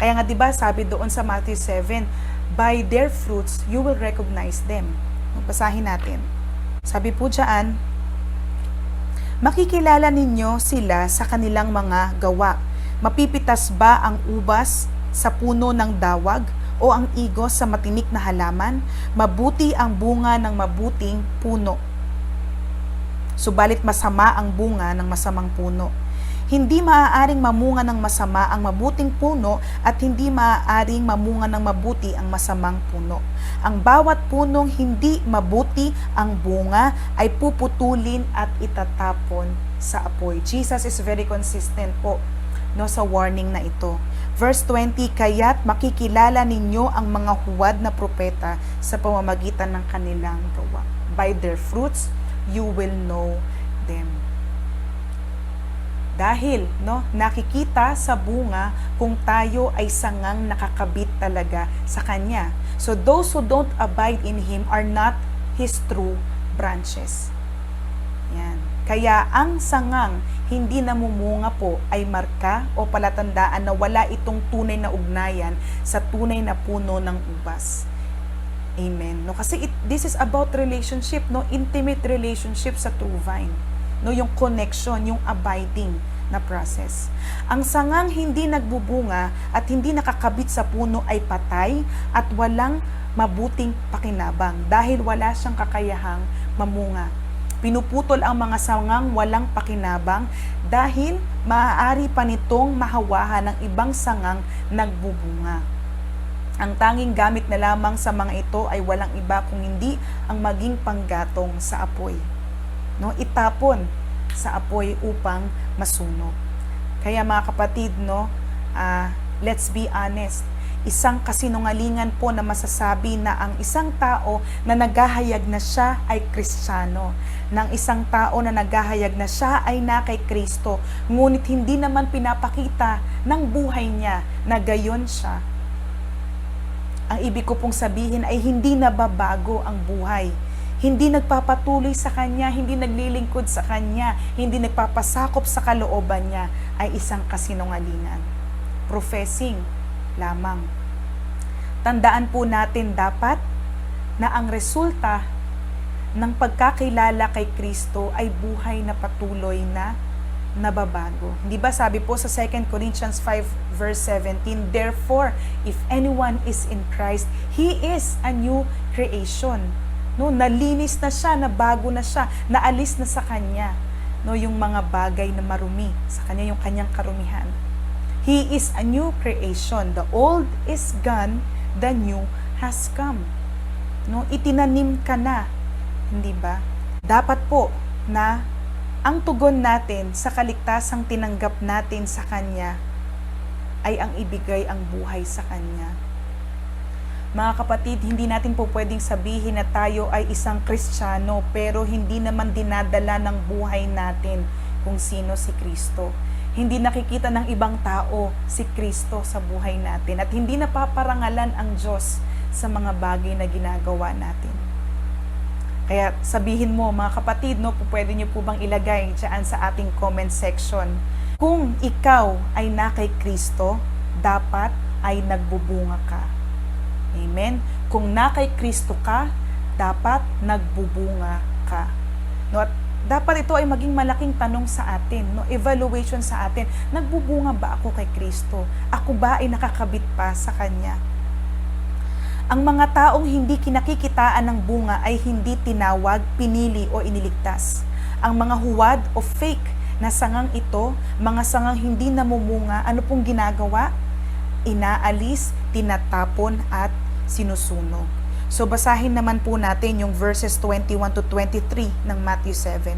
S1: Kaya nga 'di ba, sabi doon sa Matthew 7, by their fruits you will recognize them. No, basahin natin. Sabi po diyan, makikilala ninyo sila sa kanilang mga gawa. Mapipitas ba ang ubas sa puno ng dawag o ang igos sa matinik na halaman? Mabuti ang bunga ng mabuting puno, subalit masama ang bunga ng masamang puno. Hindi maaaring mamunga ng masama ang mabuting puno at hindi maaaring mamunga ng mabuti ang masamang puno. Ang bawat punong hindi mabuti ang bunga ay puputulin at itatapon sa apoy. Jesus is very consistent po, no, sa warning na ito. Verse 20, kaya't makikilala ninyo ang mga huwad na propeta sa pamamagitan ng kanilang gawa. By their fruits, you will know them. Dahil, no, nakikita sa bunga kung tayo ay sangang nakakabit talaga sa Kanya. So those who don't abide in Him are not His true branches. Yan. Kaya ang sangang hindi namumunga po ay marka o palatandaan na wala itong tunay na ugnayan sa tunay na puno ng ubas. Amen. No, kasi this is about relationship, no, intimate relationship sa true vine. No, yung connection, yung abiding na process. Ang sangang hindi nagbubunga at hindi nakakabit sa puno ay patay at walang mabuting pakinabang dahil wala siyang kakayahang mamunga. Pinuputol ang mga sangang walang pakinabang dahil maaari pa nitong mahawahan ng ibang sangang nagbubunga. Ang tanging gamit na lamang sa mga ito ay walang iba kung hindi ang maging panggatong sa apoy. No, itapon sa apoy upang masunog. Kaya mga kapatid, no, let's be honest. Isang kasinungalingan po na masasabi na ang isang tao na naghahayag na siya ay Kristiyano, ng isang tao na naghahayag na siya ay na kay Kristo, ngunit hindi naman pinapakita ng buhay niya na gayon siya. Ang ibig ko pong sabihin ay hindi nababago ang buhay. Hindi nagpapatuloy sa Kanya, hindi naglilingkod sa Kanya, hindi nagpapasakop sa kalooban niya, ay isang kasinungalingan. Professing lamang. Tandaan po natin dapat na ang resulta ng pagkakilala kay Kristo ay buhay na patuloy na nababago. Di ba sabi po sa 2 Corinthians 5 verse 17, therefore, if anyone is in Christ, he is a new creation. No, nalinis na siya, nabago na siya, naalis na sa Kanya, no, yung mga bagay na marumi sa Kanya, yung Kanyang karumihan. He is a new creation. The old is gone, the new has come. No, itinanim ka na, hindi ba? Dapat po na ang tugon natin sa kaligtasang tinanggap natin sa Kanya ay ang ibigay ang buhay sa Kanya. Mga kapatid, hindi natin po pwedeng sabihin na tayo ay isang Kristiyano pero hindi naman dinadala ng buhay natin kung sino si Kristo. Hindi nakikita ng ibang tao si Kristo sa buhay natin at hindi napaparangalan ang Diyos sa mga bagay na ginagawa natin. Kaya sabihin mo mga kapatid, no, pwede niyo po bang ilagay dyan sa ating comment section, kung ikaw ay na kay Kristo, dapat ay nagbubunga ka. Amen? Kung na kay Kristo ka, dapat nagbubunga ka. No, at dapat ito ay maging malaking tanong sa atin, no, evaluation sa atin. Nagbubunga ba ako kay Kristo? Ako ba ay nakakabit pa sa Kanya? Ang mga taong hindi kinakikitaan ng bunga ay hindi tinawag, pinili o iniligtas. Ang mga huwad o fake na sangang ito, mga sangang hindi namumunga, ano pong ginagawa? Inaalis, tinatapon at sinusunog. So basahin naman po natin yung verses 21 to 23 ng Matthew 7.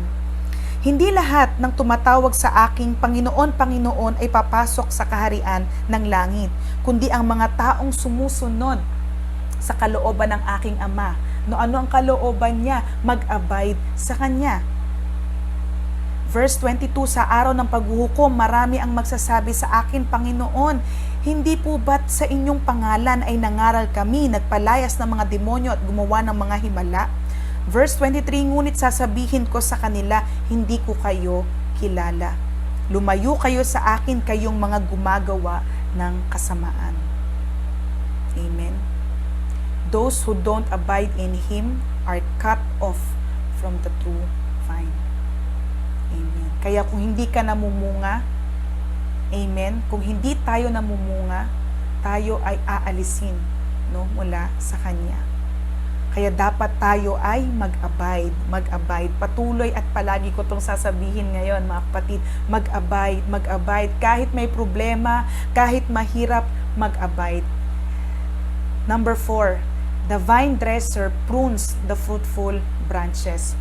S1: Hindi lahat ng tumatawag sa aking Panginoon, Panginoon ay papasok sa kaharian ng langit, kundi ang mga taong sumusunod sa kalooban ng aking Ama. No, ano ang kalooban niya? Mag-abide sa Kanya. Verse 22, sa araw ng paghuhukom, marami ang magsasabi sa akin, Panginoon, hindi po ba't sa inyong pangalan ay nangaral kami, nagpalayas ng mga demonyo at gumawa ng mga himala? Verse 23, ngunit sasabihin ko sa kanila, hindi ko kayo kilala. Lumayo kayo sa akin, kayong mga gumagawa ng kasamaan. Amen. Those who don't abide in Him are cut off from the true vine. Amen. Kaya kung hindi ka namumunga, amen, kung hindi tayo namumunga, tayo ay aalisin, no, mula sa Kanya. Kaya dapat tayo ay mag-abide. Patuloy at palagi ko itong sasabihin ngayon, mga kapatid, mag-abide. Kahit may problema, kahit mahirap, mag-abide. Number 4, the vine dresser prunes the fruitful branches.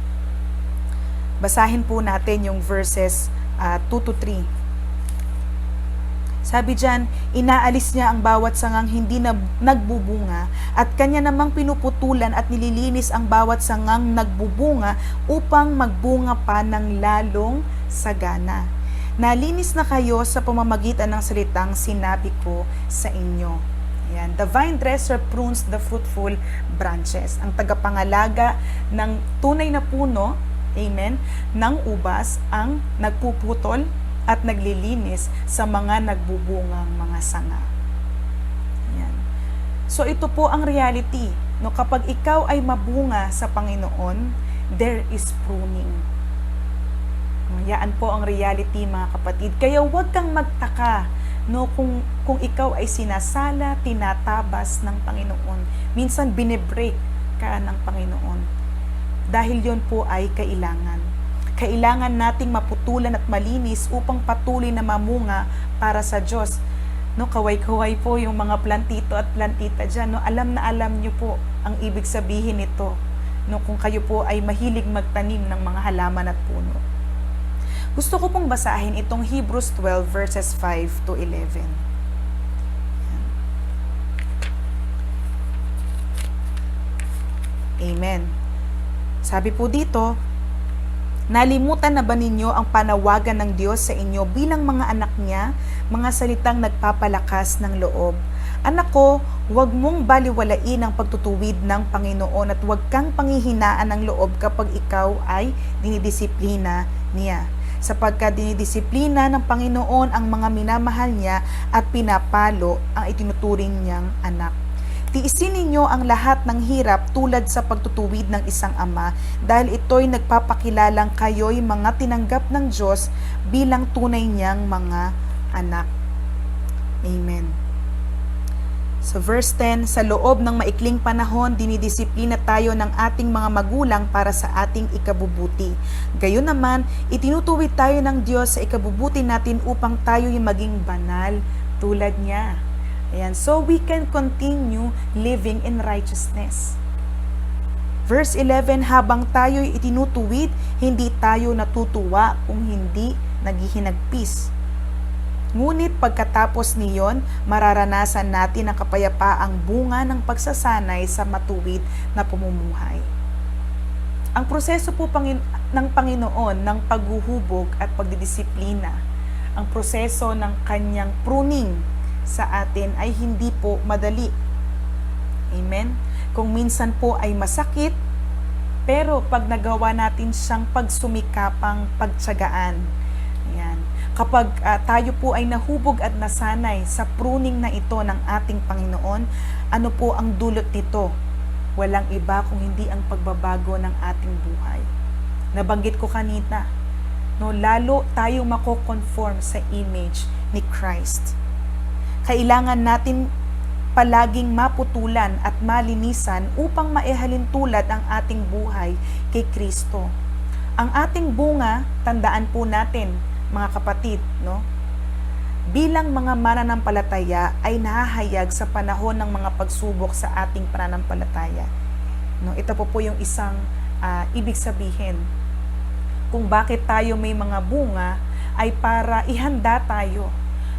S1: Basahin po natin yung verses 2 to 3. Sabi dyan, inaalis niya ang bawat sangang hindi nagbubunga at kanya namang pinuputulan at nililinis ang bawat sangang nagbubunga upang magbunga pa ng lalong sagana. Nalinis na kayo sa pamamagitan ng salitang sinabi ko sa inyo. Ayan. The vine dresser prunes the fruitful branches. Ang tagapangalaga ng tunay na puno, amen, ng ubas ang nagpuputol at naglilinis sa mga nagbubungang mga sanga. Ayan. So ito po ang reality. No, kapag ikaw ay mabunga sa Panginoon, there is pruning. Yan po ang reality, mga kapatid. Kaya huwag kang magtaka, no, kung ikaw ay sinasala, tinatabas ng Panginoon. Minsan binebreak ka ng Panginoon. Dahil yon po ay kailangan. Kailangan nating maputulan at malinis upang patuloy na mamunga para sa Diyos. No, kaway-kaway po yung mga plantito at plantita dyan. No, alam na alam nyo po ang ibig sabihin nito. No, kung kayo po ay mahilig magtanim ng mga halaman at puno. Gusto ko pong basahin itong Hebrews 12 verses 5 to 11. Amen. Sabi po dito, nalimutan na ba ninyo ang panawagan ng Diyos sa inyo bilang mga anak niya, mga salitang nagpapalakas ng loob? Anak ko, huwag mong baliwalain ang pagtutuwid ng Panginoon at huwag kang panghihinaan ng loob kapag ikaw ay dinidisiplina niya. Sapagkat dinidisiplina ng Panginoon ang mga minamahal niya at pinapalo ang itinuturing niyang anak. Tiisin ninyo ang lahat ng hirap tulad sa pagtutuwid ng isang ama dahil ito'y nagpapakilalang kayo'y mga tinanggap ng Diyos bilang tunay niyang mga anak. Amen. So verse 10, sa loob ng maikling panahon, dinidisiplina tayo ng ating mga magulang para sa ating ikabubuti. Gayon naman, itinutuwid tayo ng Diyos sa ikabubuti natin upang tayo'y maging banal tulad niya. Ayan, so we can continue living in righteousness. Verse 11, habang tayo'y itinutuwid, hindi tayo natutuwa kung hindi naghihinagpis. Ngunit pagkatapos niyon, mararanasan natin ang kapayapaang bunga ng pagsasanay sa matuwid na pamumuhay. Ang proseso po ng Panginoon ng paghuhubog at pagdidisiplina, ang proseso ng kanyang pruning sa atin ay hindi po madali. Amen? Kung minsan po ay masakit, pero pag nagawa natin siyang pagsumikapang pagtiyagaan. Ayan. Kapag tayo po ay nahubog at nasanay sa pruning na ito ng ating Panginoon, ano po ang dulot nito? Walang iba kung hindi ang pagbabago ng ating buhay. Nabanggit ko kanina, no, lalo tayong mako-conform sa image ni Christ. Kailangan natin palaging maputulan at malinisan upang maihalin tulad ang ating buhay kay Kristo. Ang ating bunga, tandaan po natin, mga kapatid, no? Bilang mga mananampalataya ay nahahayag sa panahon ng mga pagsubok sa ating pananampalataya. No, ito po yung isang ibig sabihin. kung bakit tayo may mga bunga ay para ihanda tayo,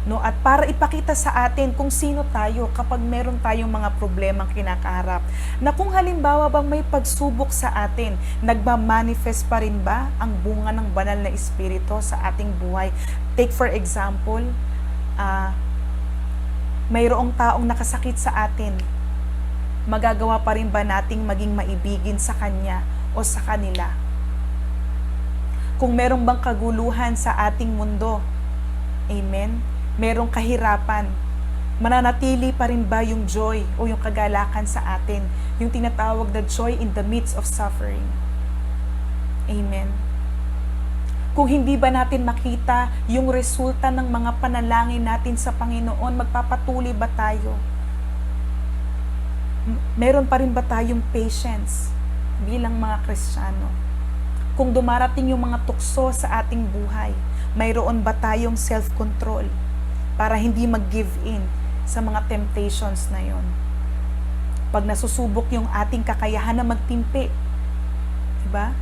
S1: no, at para ipakita sa atin kung sino tayo kapag meron tayong mga problemang kinakaharap. Na kung halimbawa bang may pagsubok sa atin, nagmamanifest pa rin ba ang bunga ng banal na espiritu sa ating buhay? Take for example, mayroong taong nakasakit sa atin, magagawa pa rin ba nating maging maibigin sa kanya o sa kanila? Kung merong bang kaguluhan sa ating mundo, amen, merong kahirapan, mananatili pa rin ba yung joy o yung kagalakan sa atin, yung tinatawag na joy in the midst of suffering? Amen. Kung hindi ba natin makita yung resulta ng mga panalangin natin sa Panginoon, magpapatuloy ba tayo? Meron pa rin ba tayong patience bilang mga Kristiyano? Kung dumarating yung mga tukso sa ating buhay, mayroon ba tayong self-control para hindi mag-give in sa mga temptations na yon? Pag nasusubok yung ating kakayahan na magtimpi, diba?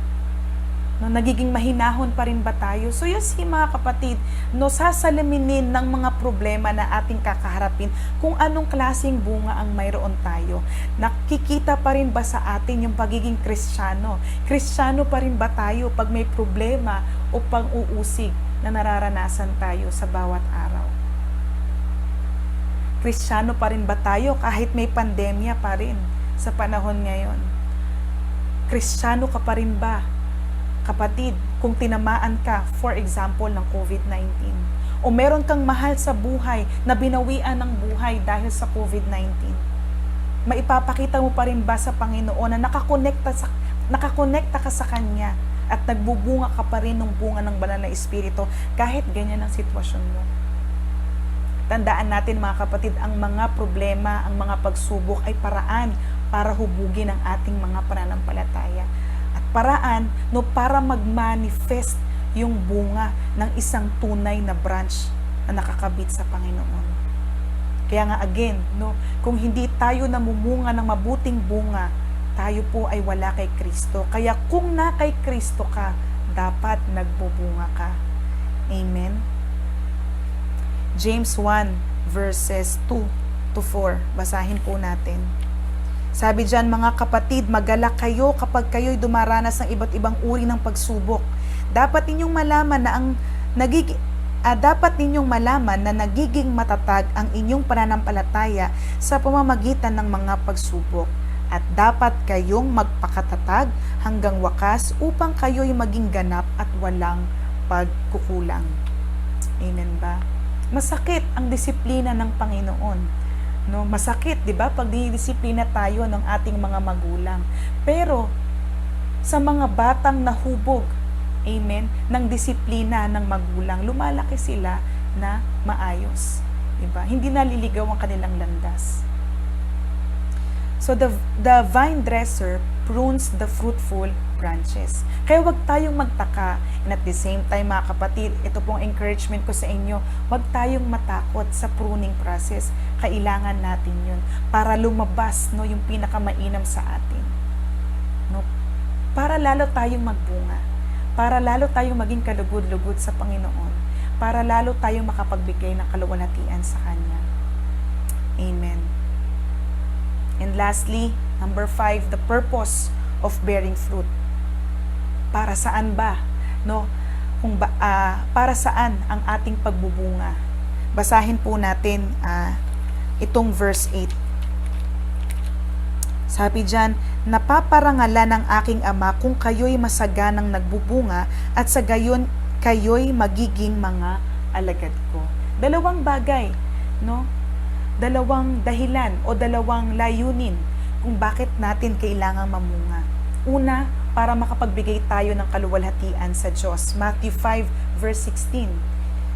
S1: No, nagiging mahinahon pa rin ba tayo? So yun mga kapatid, no, sasalaminin ng mga problema na ating kakaharapin kung anong klaseng bunga ang mayroon tayo. Nakikita pa rin ba sa atin yung pagiging Kristiyano? Kristiyano pa rin ba tayo pag may problema o pang-uusig na nararanasan tayo sa bawat araw? Kristiyano pa rin ba tayo kahit may pandemya pa rin sa panahon ngayon? Kristiyano ka pa rin ba, kapatid, kung tinamaan ka, for example, ng COVID-19, o meron kang mahal sa buhay na binawian ng buhay dahil sa COVID-19, maipapakita mo pa rin ba sa Panginoon na nakakonekta ka sa Kanya at nagbubunga ka pa rin ng bunga ng banal na Espiritu kahit ganyan ang sitwasyon mo? Tandaan natin mga kapatid, ang mga problema, ang mga pagsubok ay paraan para hubugin ang ating mga pananampalataya. Paraan no para mag-manifest yung bunga ng isang tunay na branch na nakakabit sa Panginoon. Kaya nga again, no, kung hindi tayo namumunga ng mabuting bunga, tayo po ay wala kay Kristo. Kaya kung na kay Kristo ka, dapat nagbubunga ka. Amen. James 1 verses 2 to 4. Basahin po natin. Sabi diyan, mga kapatid, magalak kayo kapag kayo'y dumaranas ng iba't ibang uri ng pagsubok. Dapat ninyong malaman na nagiging matatag ang inyong pananampalataya sa pamamagitan ng mga pagsubok. At dapat kayong magpakatatag hanggang wakas upang kayo'y maging ganap at walang pagkukulang. Amen ba? Masakit ang disiplina ng Panginoon. No, masakit, 'di ba? Pag dinidisiplina tayo ng ating mga magulang. Pero sa mga batang nahubog, amen, ng disiplina ng magulang, lumalaki sila na maayos, 'di ba? Hindi naliligaw ang kanilang landas. So the vine dresser prunes the fruitful branches. Kaya wag tayong magtaka, and at the same time mga kapatid, ito pong encouragement ko sa inyo, wag tayong matakot sa pruning process. Kailangan natin yun para lumabas, no, yung pinakamainam sa atin. No? Para lalo tayong magbunga, para lalo tayong maging kalugod-lugod sa Panginoon, para lalo tayong makapagbigay ng kaluwalhatian sa Kanya. Amen. And lastly, number 5, the purpose of bearing fruit. Para saan ba, no? Para saan ang ating pagbubunga? Basahin po natin itong verse 8. Sabi diyan, napaparangalan ng aking Ama kung kayo'y masaganang nagbubunga at sa gayon kayo'y magiging mga alagad ko. Dalawang bagay, no? Dalawang dahilan o dalawang layunin kung bakit natin kailangang mamunga. Una, para makapagbigay tayo ng kaluwalhatian sa Diyos. Matthew 5 verse 16.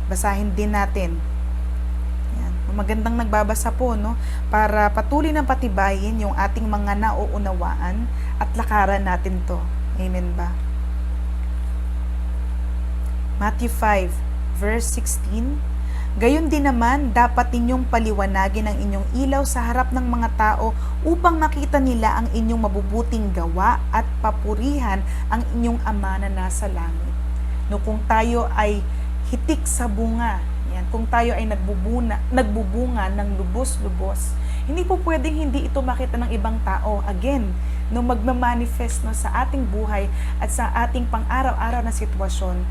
S1: Basahin din natin. Yan. Magandang nagbabasa po, no? Para patuloy ng patibayin yung ating mga nauunawaan at lakaran natin to. Amen ba? Matthew 5 verse 16. Gayon din naman, dapat ninyong paliwanagin ang inyong ilaw sa harap ng mga tao upang makita nila ang inyong mabubuting gawa at papurihan ang inyong Ama na nasa langit. No, kung tayo ay hitik sa bunga, yan, kung tayo ay nagbubunga ng lubos-lubos, hindi po pwedeng hindi ito makita ng ibang tao. Again, no, magmamanifest no, sa ating buhay at sa ating pang-araw-araw na sitwasyon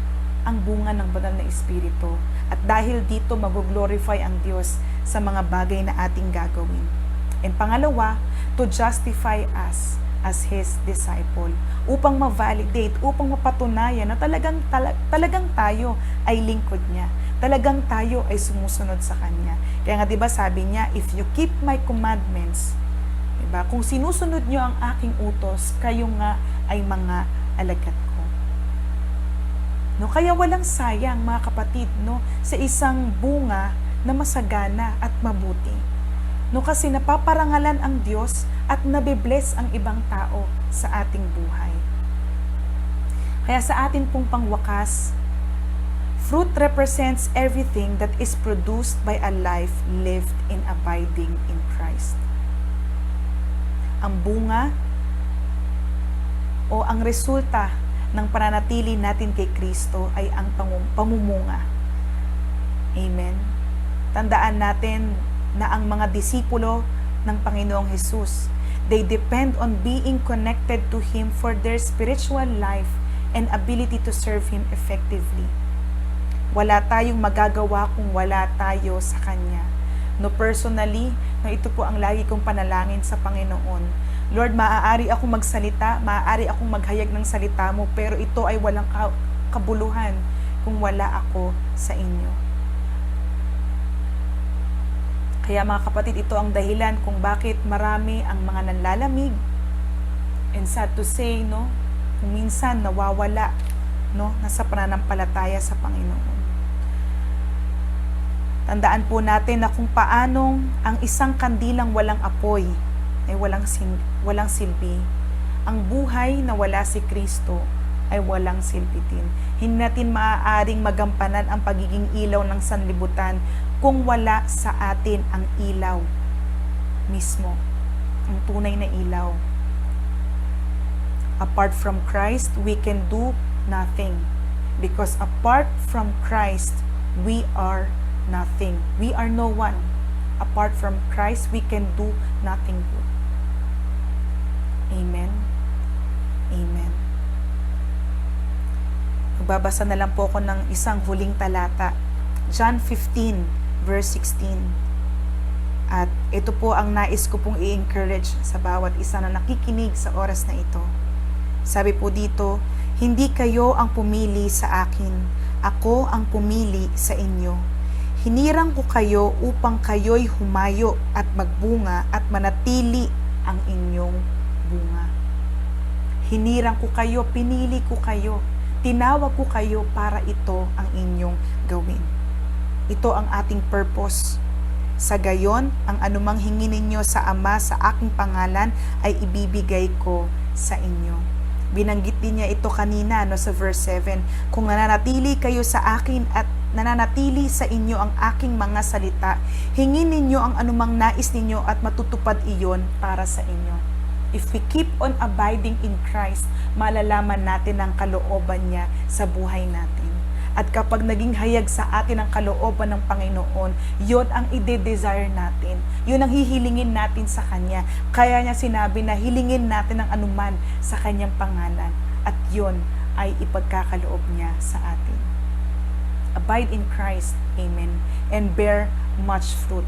S1: ang bunga ng banal na Espiritu. At dahil dito, mag-glorify ang Diyos sa mga bagay na ating gagawin. And pangalawa, to justify us as His disciple. Upang ma-validate, upang mapatunayan na talagang tayo ay lingkod niya. Talagang tayo ay sumusunod sa Kanya. Kaya nga 'di ba sabi niya, if you keep my commandments, 'di ba? Kung sinusunod niyo ang aking utos, kayo nga ay mga alagad ko. No, kaya walang sayang mga kapatid, no, sa isang bunga na masagana at mabuti. No, kasi napaparangalan ang Diyos at nabibless ang ibang tao sa ating buhay. Kaya sa atin pong pangwakas, fruit represents everything that is produced by a life lived in abiding in Christ. Ang bunga o ang resulta ng pananatili natin kay Kristo ay ang pamumunga. Amen. Tandaan natin na ang mga disipulo ng Panginoong Hesus, they depend on being connected to Him for their spiritual life and ability to serve Him effectively. Wala tayong magagawa kung wala tayo sa Kanya. No, personally, no, ito po ang lagi kong panalangin sa Panginoon. Lord, maaari akong magsalita, maaari akong maghayag ng salita mo, pero ito ay walang kabuluhan kung wala ako sa inyo. Kaya mga kapatid, ito ang dahilan kung bakit marami ang mga nanlalamig. And sad to say, no, kung minsan nawawala, no, nasa pananampalataya sa Panginoon. Tandaan po natin na kung paanong ang isang kandilang walang apoy ay walang silbi. Ang buhay na wala si Kristo ay walang silbi din. Hindi natin maaaring magampanan ang pagiging ilaw ng sanlibutan kung wala sa atin ang ilaw mismo, ang tunay na ilaw. Apart from Christ, we can do nothing. Because apart from Christ, we are nothing. We are no one. Apart from Christ, we can do nothing good. Amen. Amen. Magbabasa na lang po ako ng isang huling talata. John 15, verse 16. At ito po ang nais ko pong i-encourage sa bawat isa na nakikinig sa oras na ito. Sabi po dito, hindi kayo ang pumili sa akin, ako ang pumili sa inyo. Hinirang ko kayo upang kayo'y humayo at magbunga at manatili ang inyong bunga. Hinirang ko kayo, pinili ko kayo, tinawag ko kayo para ito ang inyong gawin. Ito ang ating purpose. Sa gayon, ang anumang hingin ninyo sa Ama sa aking pangalan ay ibibigay ko sa inyo. Binanggit din niya ito kanina sa verse 7. Kung nananatili kayo sa akin at nananatili sa inyo ang aking mga salita, hingin ninyo ang anumang nais ninyo at matutupad iyon para sa inyo. If we keep on abiding in Christ, malalaman natin ang kalooban niya sa buhay natin. At kapag naging hayag sa atin ang kalooban ng Panginoon, yon ang ide-desire natin. Yun ang hihilingin natin sa Kanya. Kaya niya sinabi na hilingin natin ang anuman sa Kanyang pangalan. At yon ay ipagkakaloob niya sa atin. Abide in Christ, amen, and bear much fruit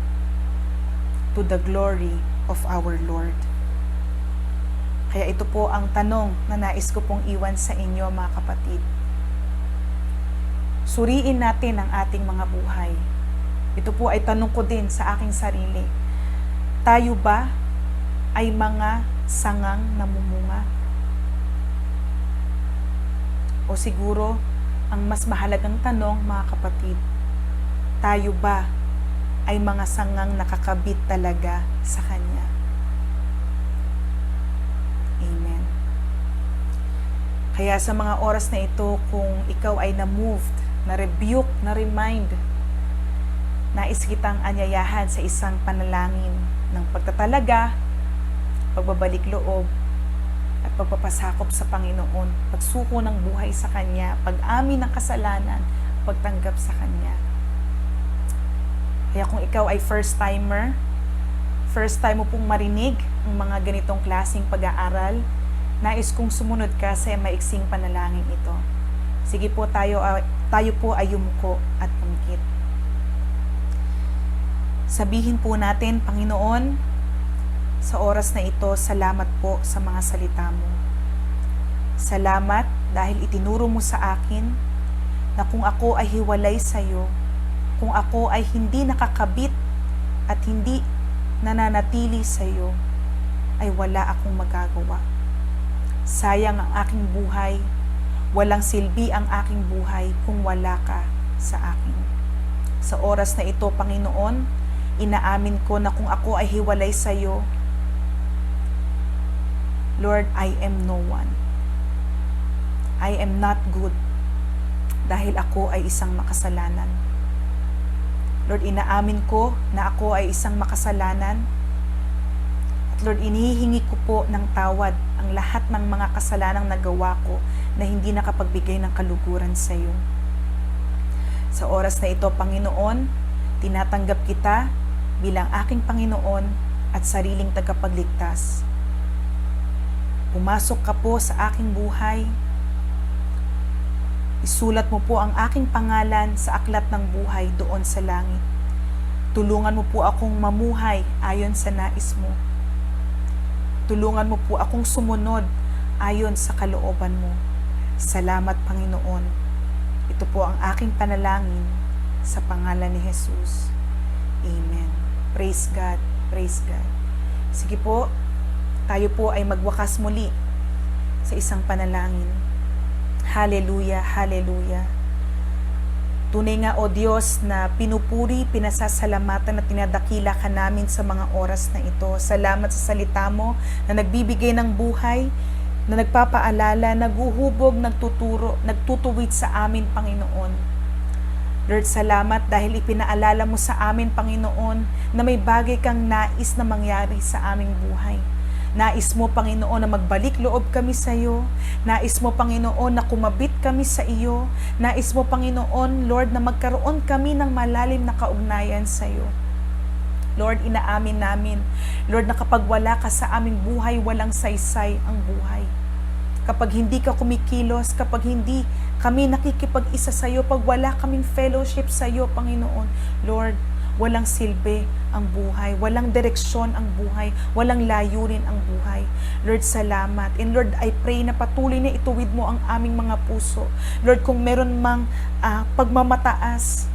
S1: to the glory of our Lord. Kaya ito po ang tanong na nais ko pong iwan sa inyo mga kapatid. Suriin natin ang ating mga buhay. Ito po ay tanong ko din sa aking sarili. Tayo ba ay mga sangang namumunga? O siguro, ang mas mahalagang tanong mga kapatid, tayo ba ay mga sangang nakakabit talaga sa Kanya? Amen. Kaya sa mga oras na ito, kung ikaw ay na-moved, na-rebuke, na-remind, nais kitang anyayahan sa isang panalangin ng pagtatalaga, pagbabalik loob, at pagpapasakop sa Panginoon, pagsuko ng buhay sa Kanya, pag-amin ng kasalanan, pagtanggap sa Kanya. Kaya kung ikaw ay first time mo pong marinig ang mga ganitong klaseng pag-aaral, nais kong sumunod ka sa maiksing panalangin ito. Sige po, tayo po ay yumuko at pumikit. Sabihin po natin, Panginoon, sa oras na ito, salamat po sa mga salita mo. Salamat dahil itinuro mo sa akin na kung ako ay hiwalay sa iyo, kung ako ay hindi nakakabit at hindi nananatili sa iyo, ay wala akong magagawa. Sayang ang aking buhay, walang silbi ang aking buhay kung wala ka sa akin. Sa oras na ito, Panginoon, inaamin ko na kung ako ay hiwalay sa iyo, Lord, I am no one. I am not good dahil ako ay isang makasalanan. Lord, inaamin ko na ako ay isang makasalanan. At Lord, inihingi ko po ng tawad ang lahat ng mga kasalanang nagawa ko na hindi nakapagbigay ng kaluguran sa iyo. Sa oras na ito, Panginoon, tinatanggap kita bilang aking Panginoon at sariling tagapagligtas. Pumasok ka po sa aking buhay. Isulat mo po ang aking pangalan sa aklat ng buhay doon sa langit. Tulungan mo po akong mamuhay ayon sa nais mo. Tulungan mo po akong sumunod ayon sa kalooban mo. Salamat, Panginoon. Ito po ang aking panalangin sa pangalan ni Jesus. Amen. Praise God. Praise God. Sige po, tayo po ay magwakas muli sa isang panalangin. Hallelujah, hallelujah. Tunay nga, O Diyos, na pinupuri, pinasasalamatan at tinadakila ka namin sa mga oras na ito. Salamat sa salita mo na nagbibigay ng buhay, na nagpapaalala, naguhubog, nagtuturo, nagtutuwid sa amin, Panginoon. Lord, salamat dahil ipinaalala mo sa amin, Panginoon, na may bagay kang nais na mangyari sa aming buhay. Nais mo, Panginoon, na magbalik loob kami sa iyo. Nais mo, Panginoon, na kumabit kami sa iyo. Nais mo, Panginoon, Lord, na magkaroon kami ng malalim na kaugnayan sa iyo. Lord, inaamin namin, Lord, na kapag wala ka sa aming buhay, walang saysay ang buhay. Kapag hindi ka kumikilos, kapag hindi kami nakikipag-isa sa iyo, pag wala kaming fellowship sa iyo, Panginoon, Lord, walang silbi ang buhay, walang direksyon ang buhay, walang layunin ang buhay. Lord, salamat. And Lord, I pray na patuloy na ituwid mo ang aming mga puso. Lord, kung meron mang pagmamataas,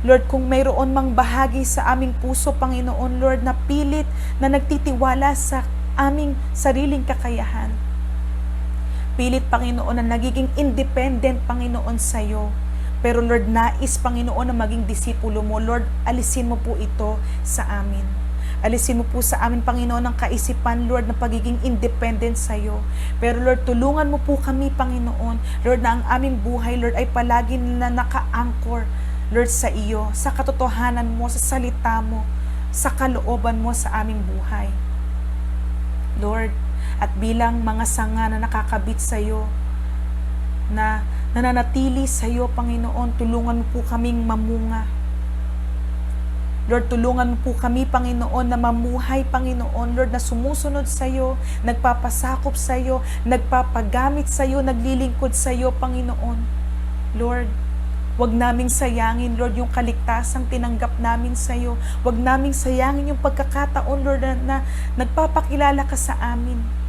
S1: Lord, kung mayroon mang bahagi sa aming puso, Panginoon, Lord, na pilit na nagtitiwala sa aming sariling kakayahan. Pilit, Panginoon, na nagiging independent, Panginoon, sa iyo. Pero Lord, nais, Panginoon, na maging disipulo mo. Lord, alisin mo po ito sa amin. Alisin mo po sa amin, Panginoon, ang kaisipan, Lord, na pagiging independent sa iyo. Pero Lord, tulungan mo po kami, Panginoon, Lord, na ang aming buhay, Lord, ay palagi na naka-anchor, Lord, sa iyo, sa katotohanan mo, sa salita mo, sa kalooban mo sa aming buhay. Lord, at bilang mga sanga na nakakabit sa iyo, na nananatili sa iyo, Panginoon, tulungan mo po kaming mamunga. Lord, tulungan mo po kami, Panginoon, na mamuhay, Panginoon, Lord, na sumusunod sa iyo, nagpapasakop sa iyo, nagpapagamit sa iyo, naglilingkod sa iyo, Panginoon. Lord, wag naming sayangin, Lord, yung kaligtasang tinanggap namin sa iyo. Wag naming sayangin yung pagkakataon, Lord, na nagpapakilala ka sa amin.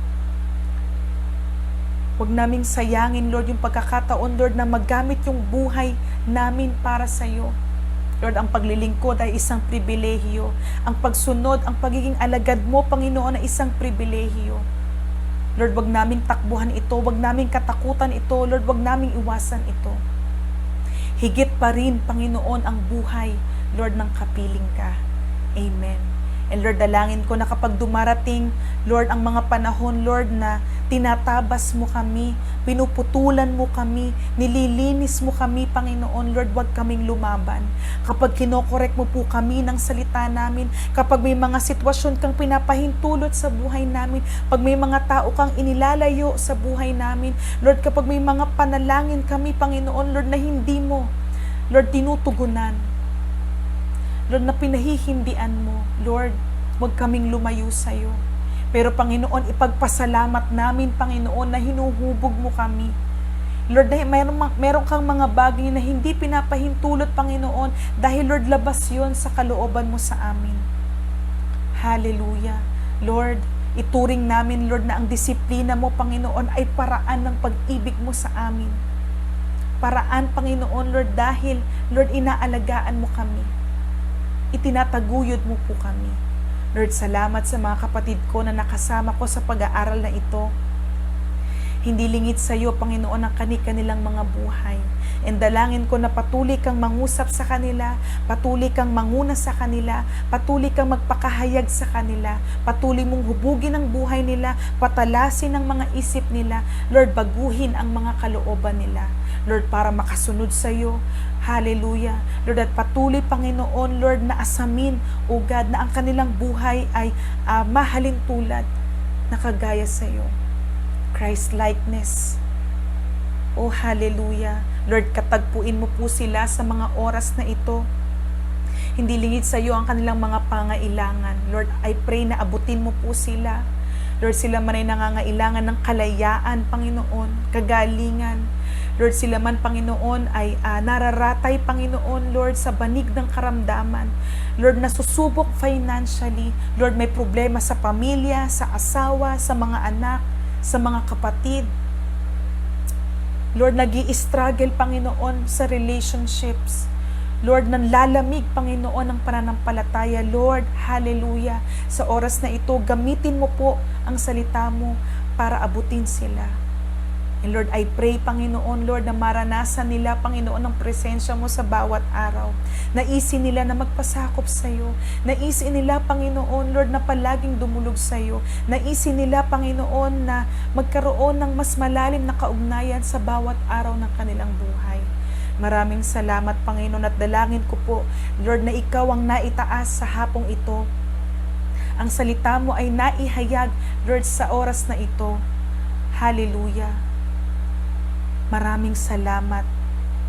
S1: Huwag naming sayangin, Lord, yung pagkakataon, Lord, na maggamit yung buhay namin para sa iyo. Lord, ang paglilingkod ay isang pribilehiyo. Ang pagsunod, ang pagiging alagad mo, Panginoon, ay isang pribilehiyo. Lord, huwag naming takbuhan ito, huwag naming katakutan ito, Lord, huwag naming iwasan ito. Higit pa rin, Panginoon, ang buhay, Lord, ng kapiling ka. Amen. And Lord, dalangin ko na kapag dumarating, Lord, ang mga panahon, Lord, na tinatabas mo kami, pinuputulan mo kami, nililinis mo kami, Panginoon, Lord, wag kaming lumaban. Kapag kinokorek mo po kami ng salita namin, kapag may mga sitwasyon kang pinapahintulot sa buhay namin, pag may mga tao kang inilalayo sa buhay namin, Lord, kapag may mga panalangin kami, Panginoon, Lord, na hindi mo, Lord, tinutugunan, Lord, na pinahihindian mo, Lord, huwag kaming lumayo sa'yo. Pero Panginoon, ipagpasalamat namin, Panginoon, na hinuhubog mo kami. Lord, meron kang mga bagay na hindi pinapahintulot, Panginoon, dahil Lord, labas yon sa kalooban mo sa amin. Hallelujah. Lord, ituring namin, Lord, na ang disiplina mo, Panginoon, ay paraan ng pag-ibig mo sa amin. Paraan, Panginoon, Lord, dahil, Lord, inaalagaan mo kami. Itinataguyod mo po kami. Lord, salamat sa mga kapatid ko na nakasama ko sa pag-aaral na ito. Hindi lingid sa iyo, Panginoon, ang kanilang mga buhay. And dalangin ko na patuloy kang mangusap sa kanila, patuloy kang manguna sa kanila, patuloy kang magpakahayag sa kanila, patuloy mong hubugin ang buhay nila, patalasin ang mga isip nila, Lord, baguhin ang mga kalooban nila. Lord, para makasunod sa iyo. Hallelujah. Lord, at patuloy, Panginoon, Lord, na asamin, O God, na ang kanilang buhay ay mahalin tulad na kagaya sa iyo. Christ-likeness. Oh, hallelujah. Lord, katagpuin mo po sila sa mga oras na ito. Hindi lingid sa iyo ang kanilang mga pangailangan. Lord, I pray na abutin mo po sila. Lord, sila man ay nangangailangan ng kalayaan, Panginoon, kagalingan. Lord, sila man, Panginoon, ay nararatay, Panginoon, Lord, sa banig ng karamdaman. Lord, nasusubok financially. Lord, may problema sa pamilya, sa asawa, sa mga anak, sa mga kapatid. Lord, nag-i-struggle, Panginoon, sa relationships. Lord, nanlalamig, Panginoon, ang pananampalataya. Lord, hallelujah. Sa oras na ito, gamitin mo po ang salita mo para abutin sila. And Lord, I pray, Panginoon, Lord, na maranasan nila, Panginoon, ang presensya mo sa bawat araw. Naisin nila na magpasakop sa iyo. Naisin nila, Panginoon, Lord, na palaging dumulog sa iyo. Naisin nila, Panginoon, na magkaroon ng mas malalim na kaugnayan sa bawat araw ng kanilang buhay. Maraming salamat, Panginoon, at dalangin ko po, Lord, na ikaw ang naitaas sa hapong ito. Ang salita mo ay naihayag, Lord, sa oras na ito. Hallelujah. Maraming salamat.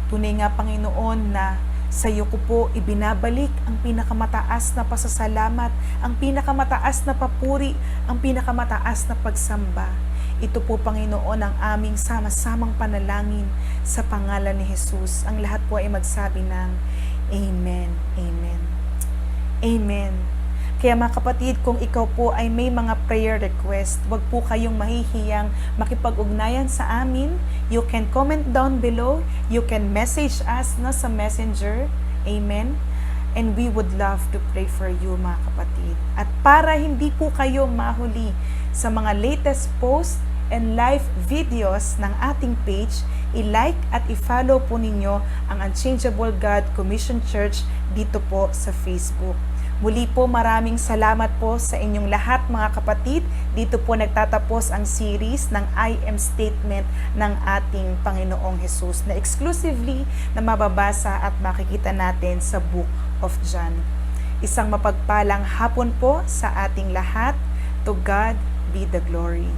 S1: Tunay nga, Panginoon, na sa iyo ko po ibinabalik ang pinakamataas na pasasalamat, ang pinakamataas na papuri, ang pinakamataas na pagsamba. Ito po, Panginoon, ang aming sama-samang panalangin sa pangalan ni Jesus. Ang lahat po ay magsabi ng Amen. Amen. Amen. Kaya mga kapatid, kung ikaw po ay may mga prayer request, wag po kayong mahihiyang makipag-ugnayan sa amin. You can comment down below. You can message us na sa messenger. Amen. And we would love to pray for you, mga kapatid. At para hindi po kayo mahuli sa mga latest posts and live videos ng ating page, i-like at i-follow po ninyo ang Unchangeable God Commission Church dito po sa Facebook. Muli po, maraming salamat po sa inyong lahat, mga kapatid. Dito po nagtatapos ang series ng I Am Statement ng ating Panginoong Jesus na exclusively na mababasa at makikita natin sa Book of John. Isang mapagpalang hapon po sa ating lahat. To God be the glory.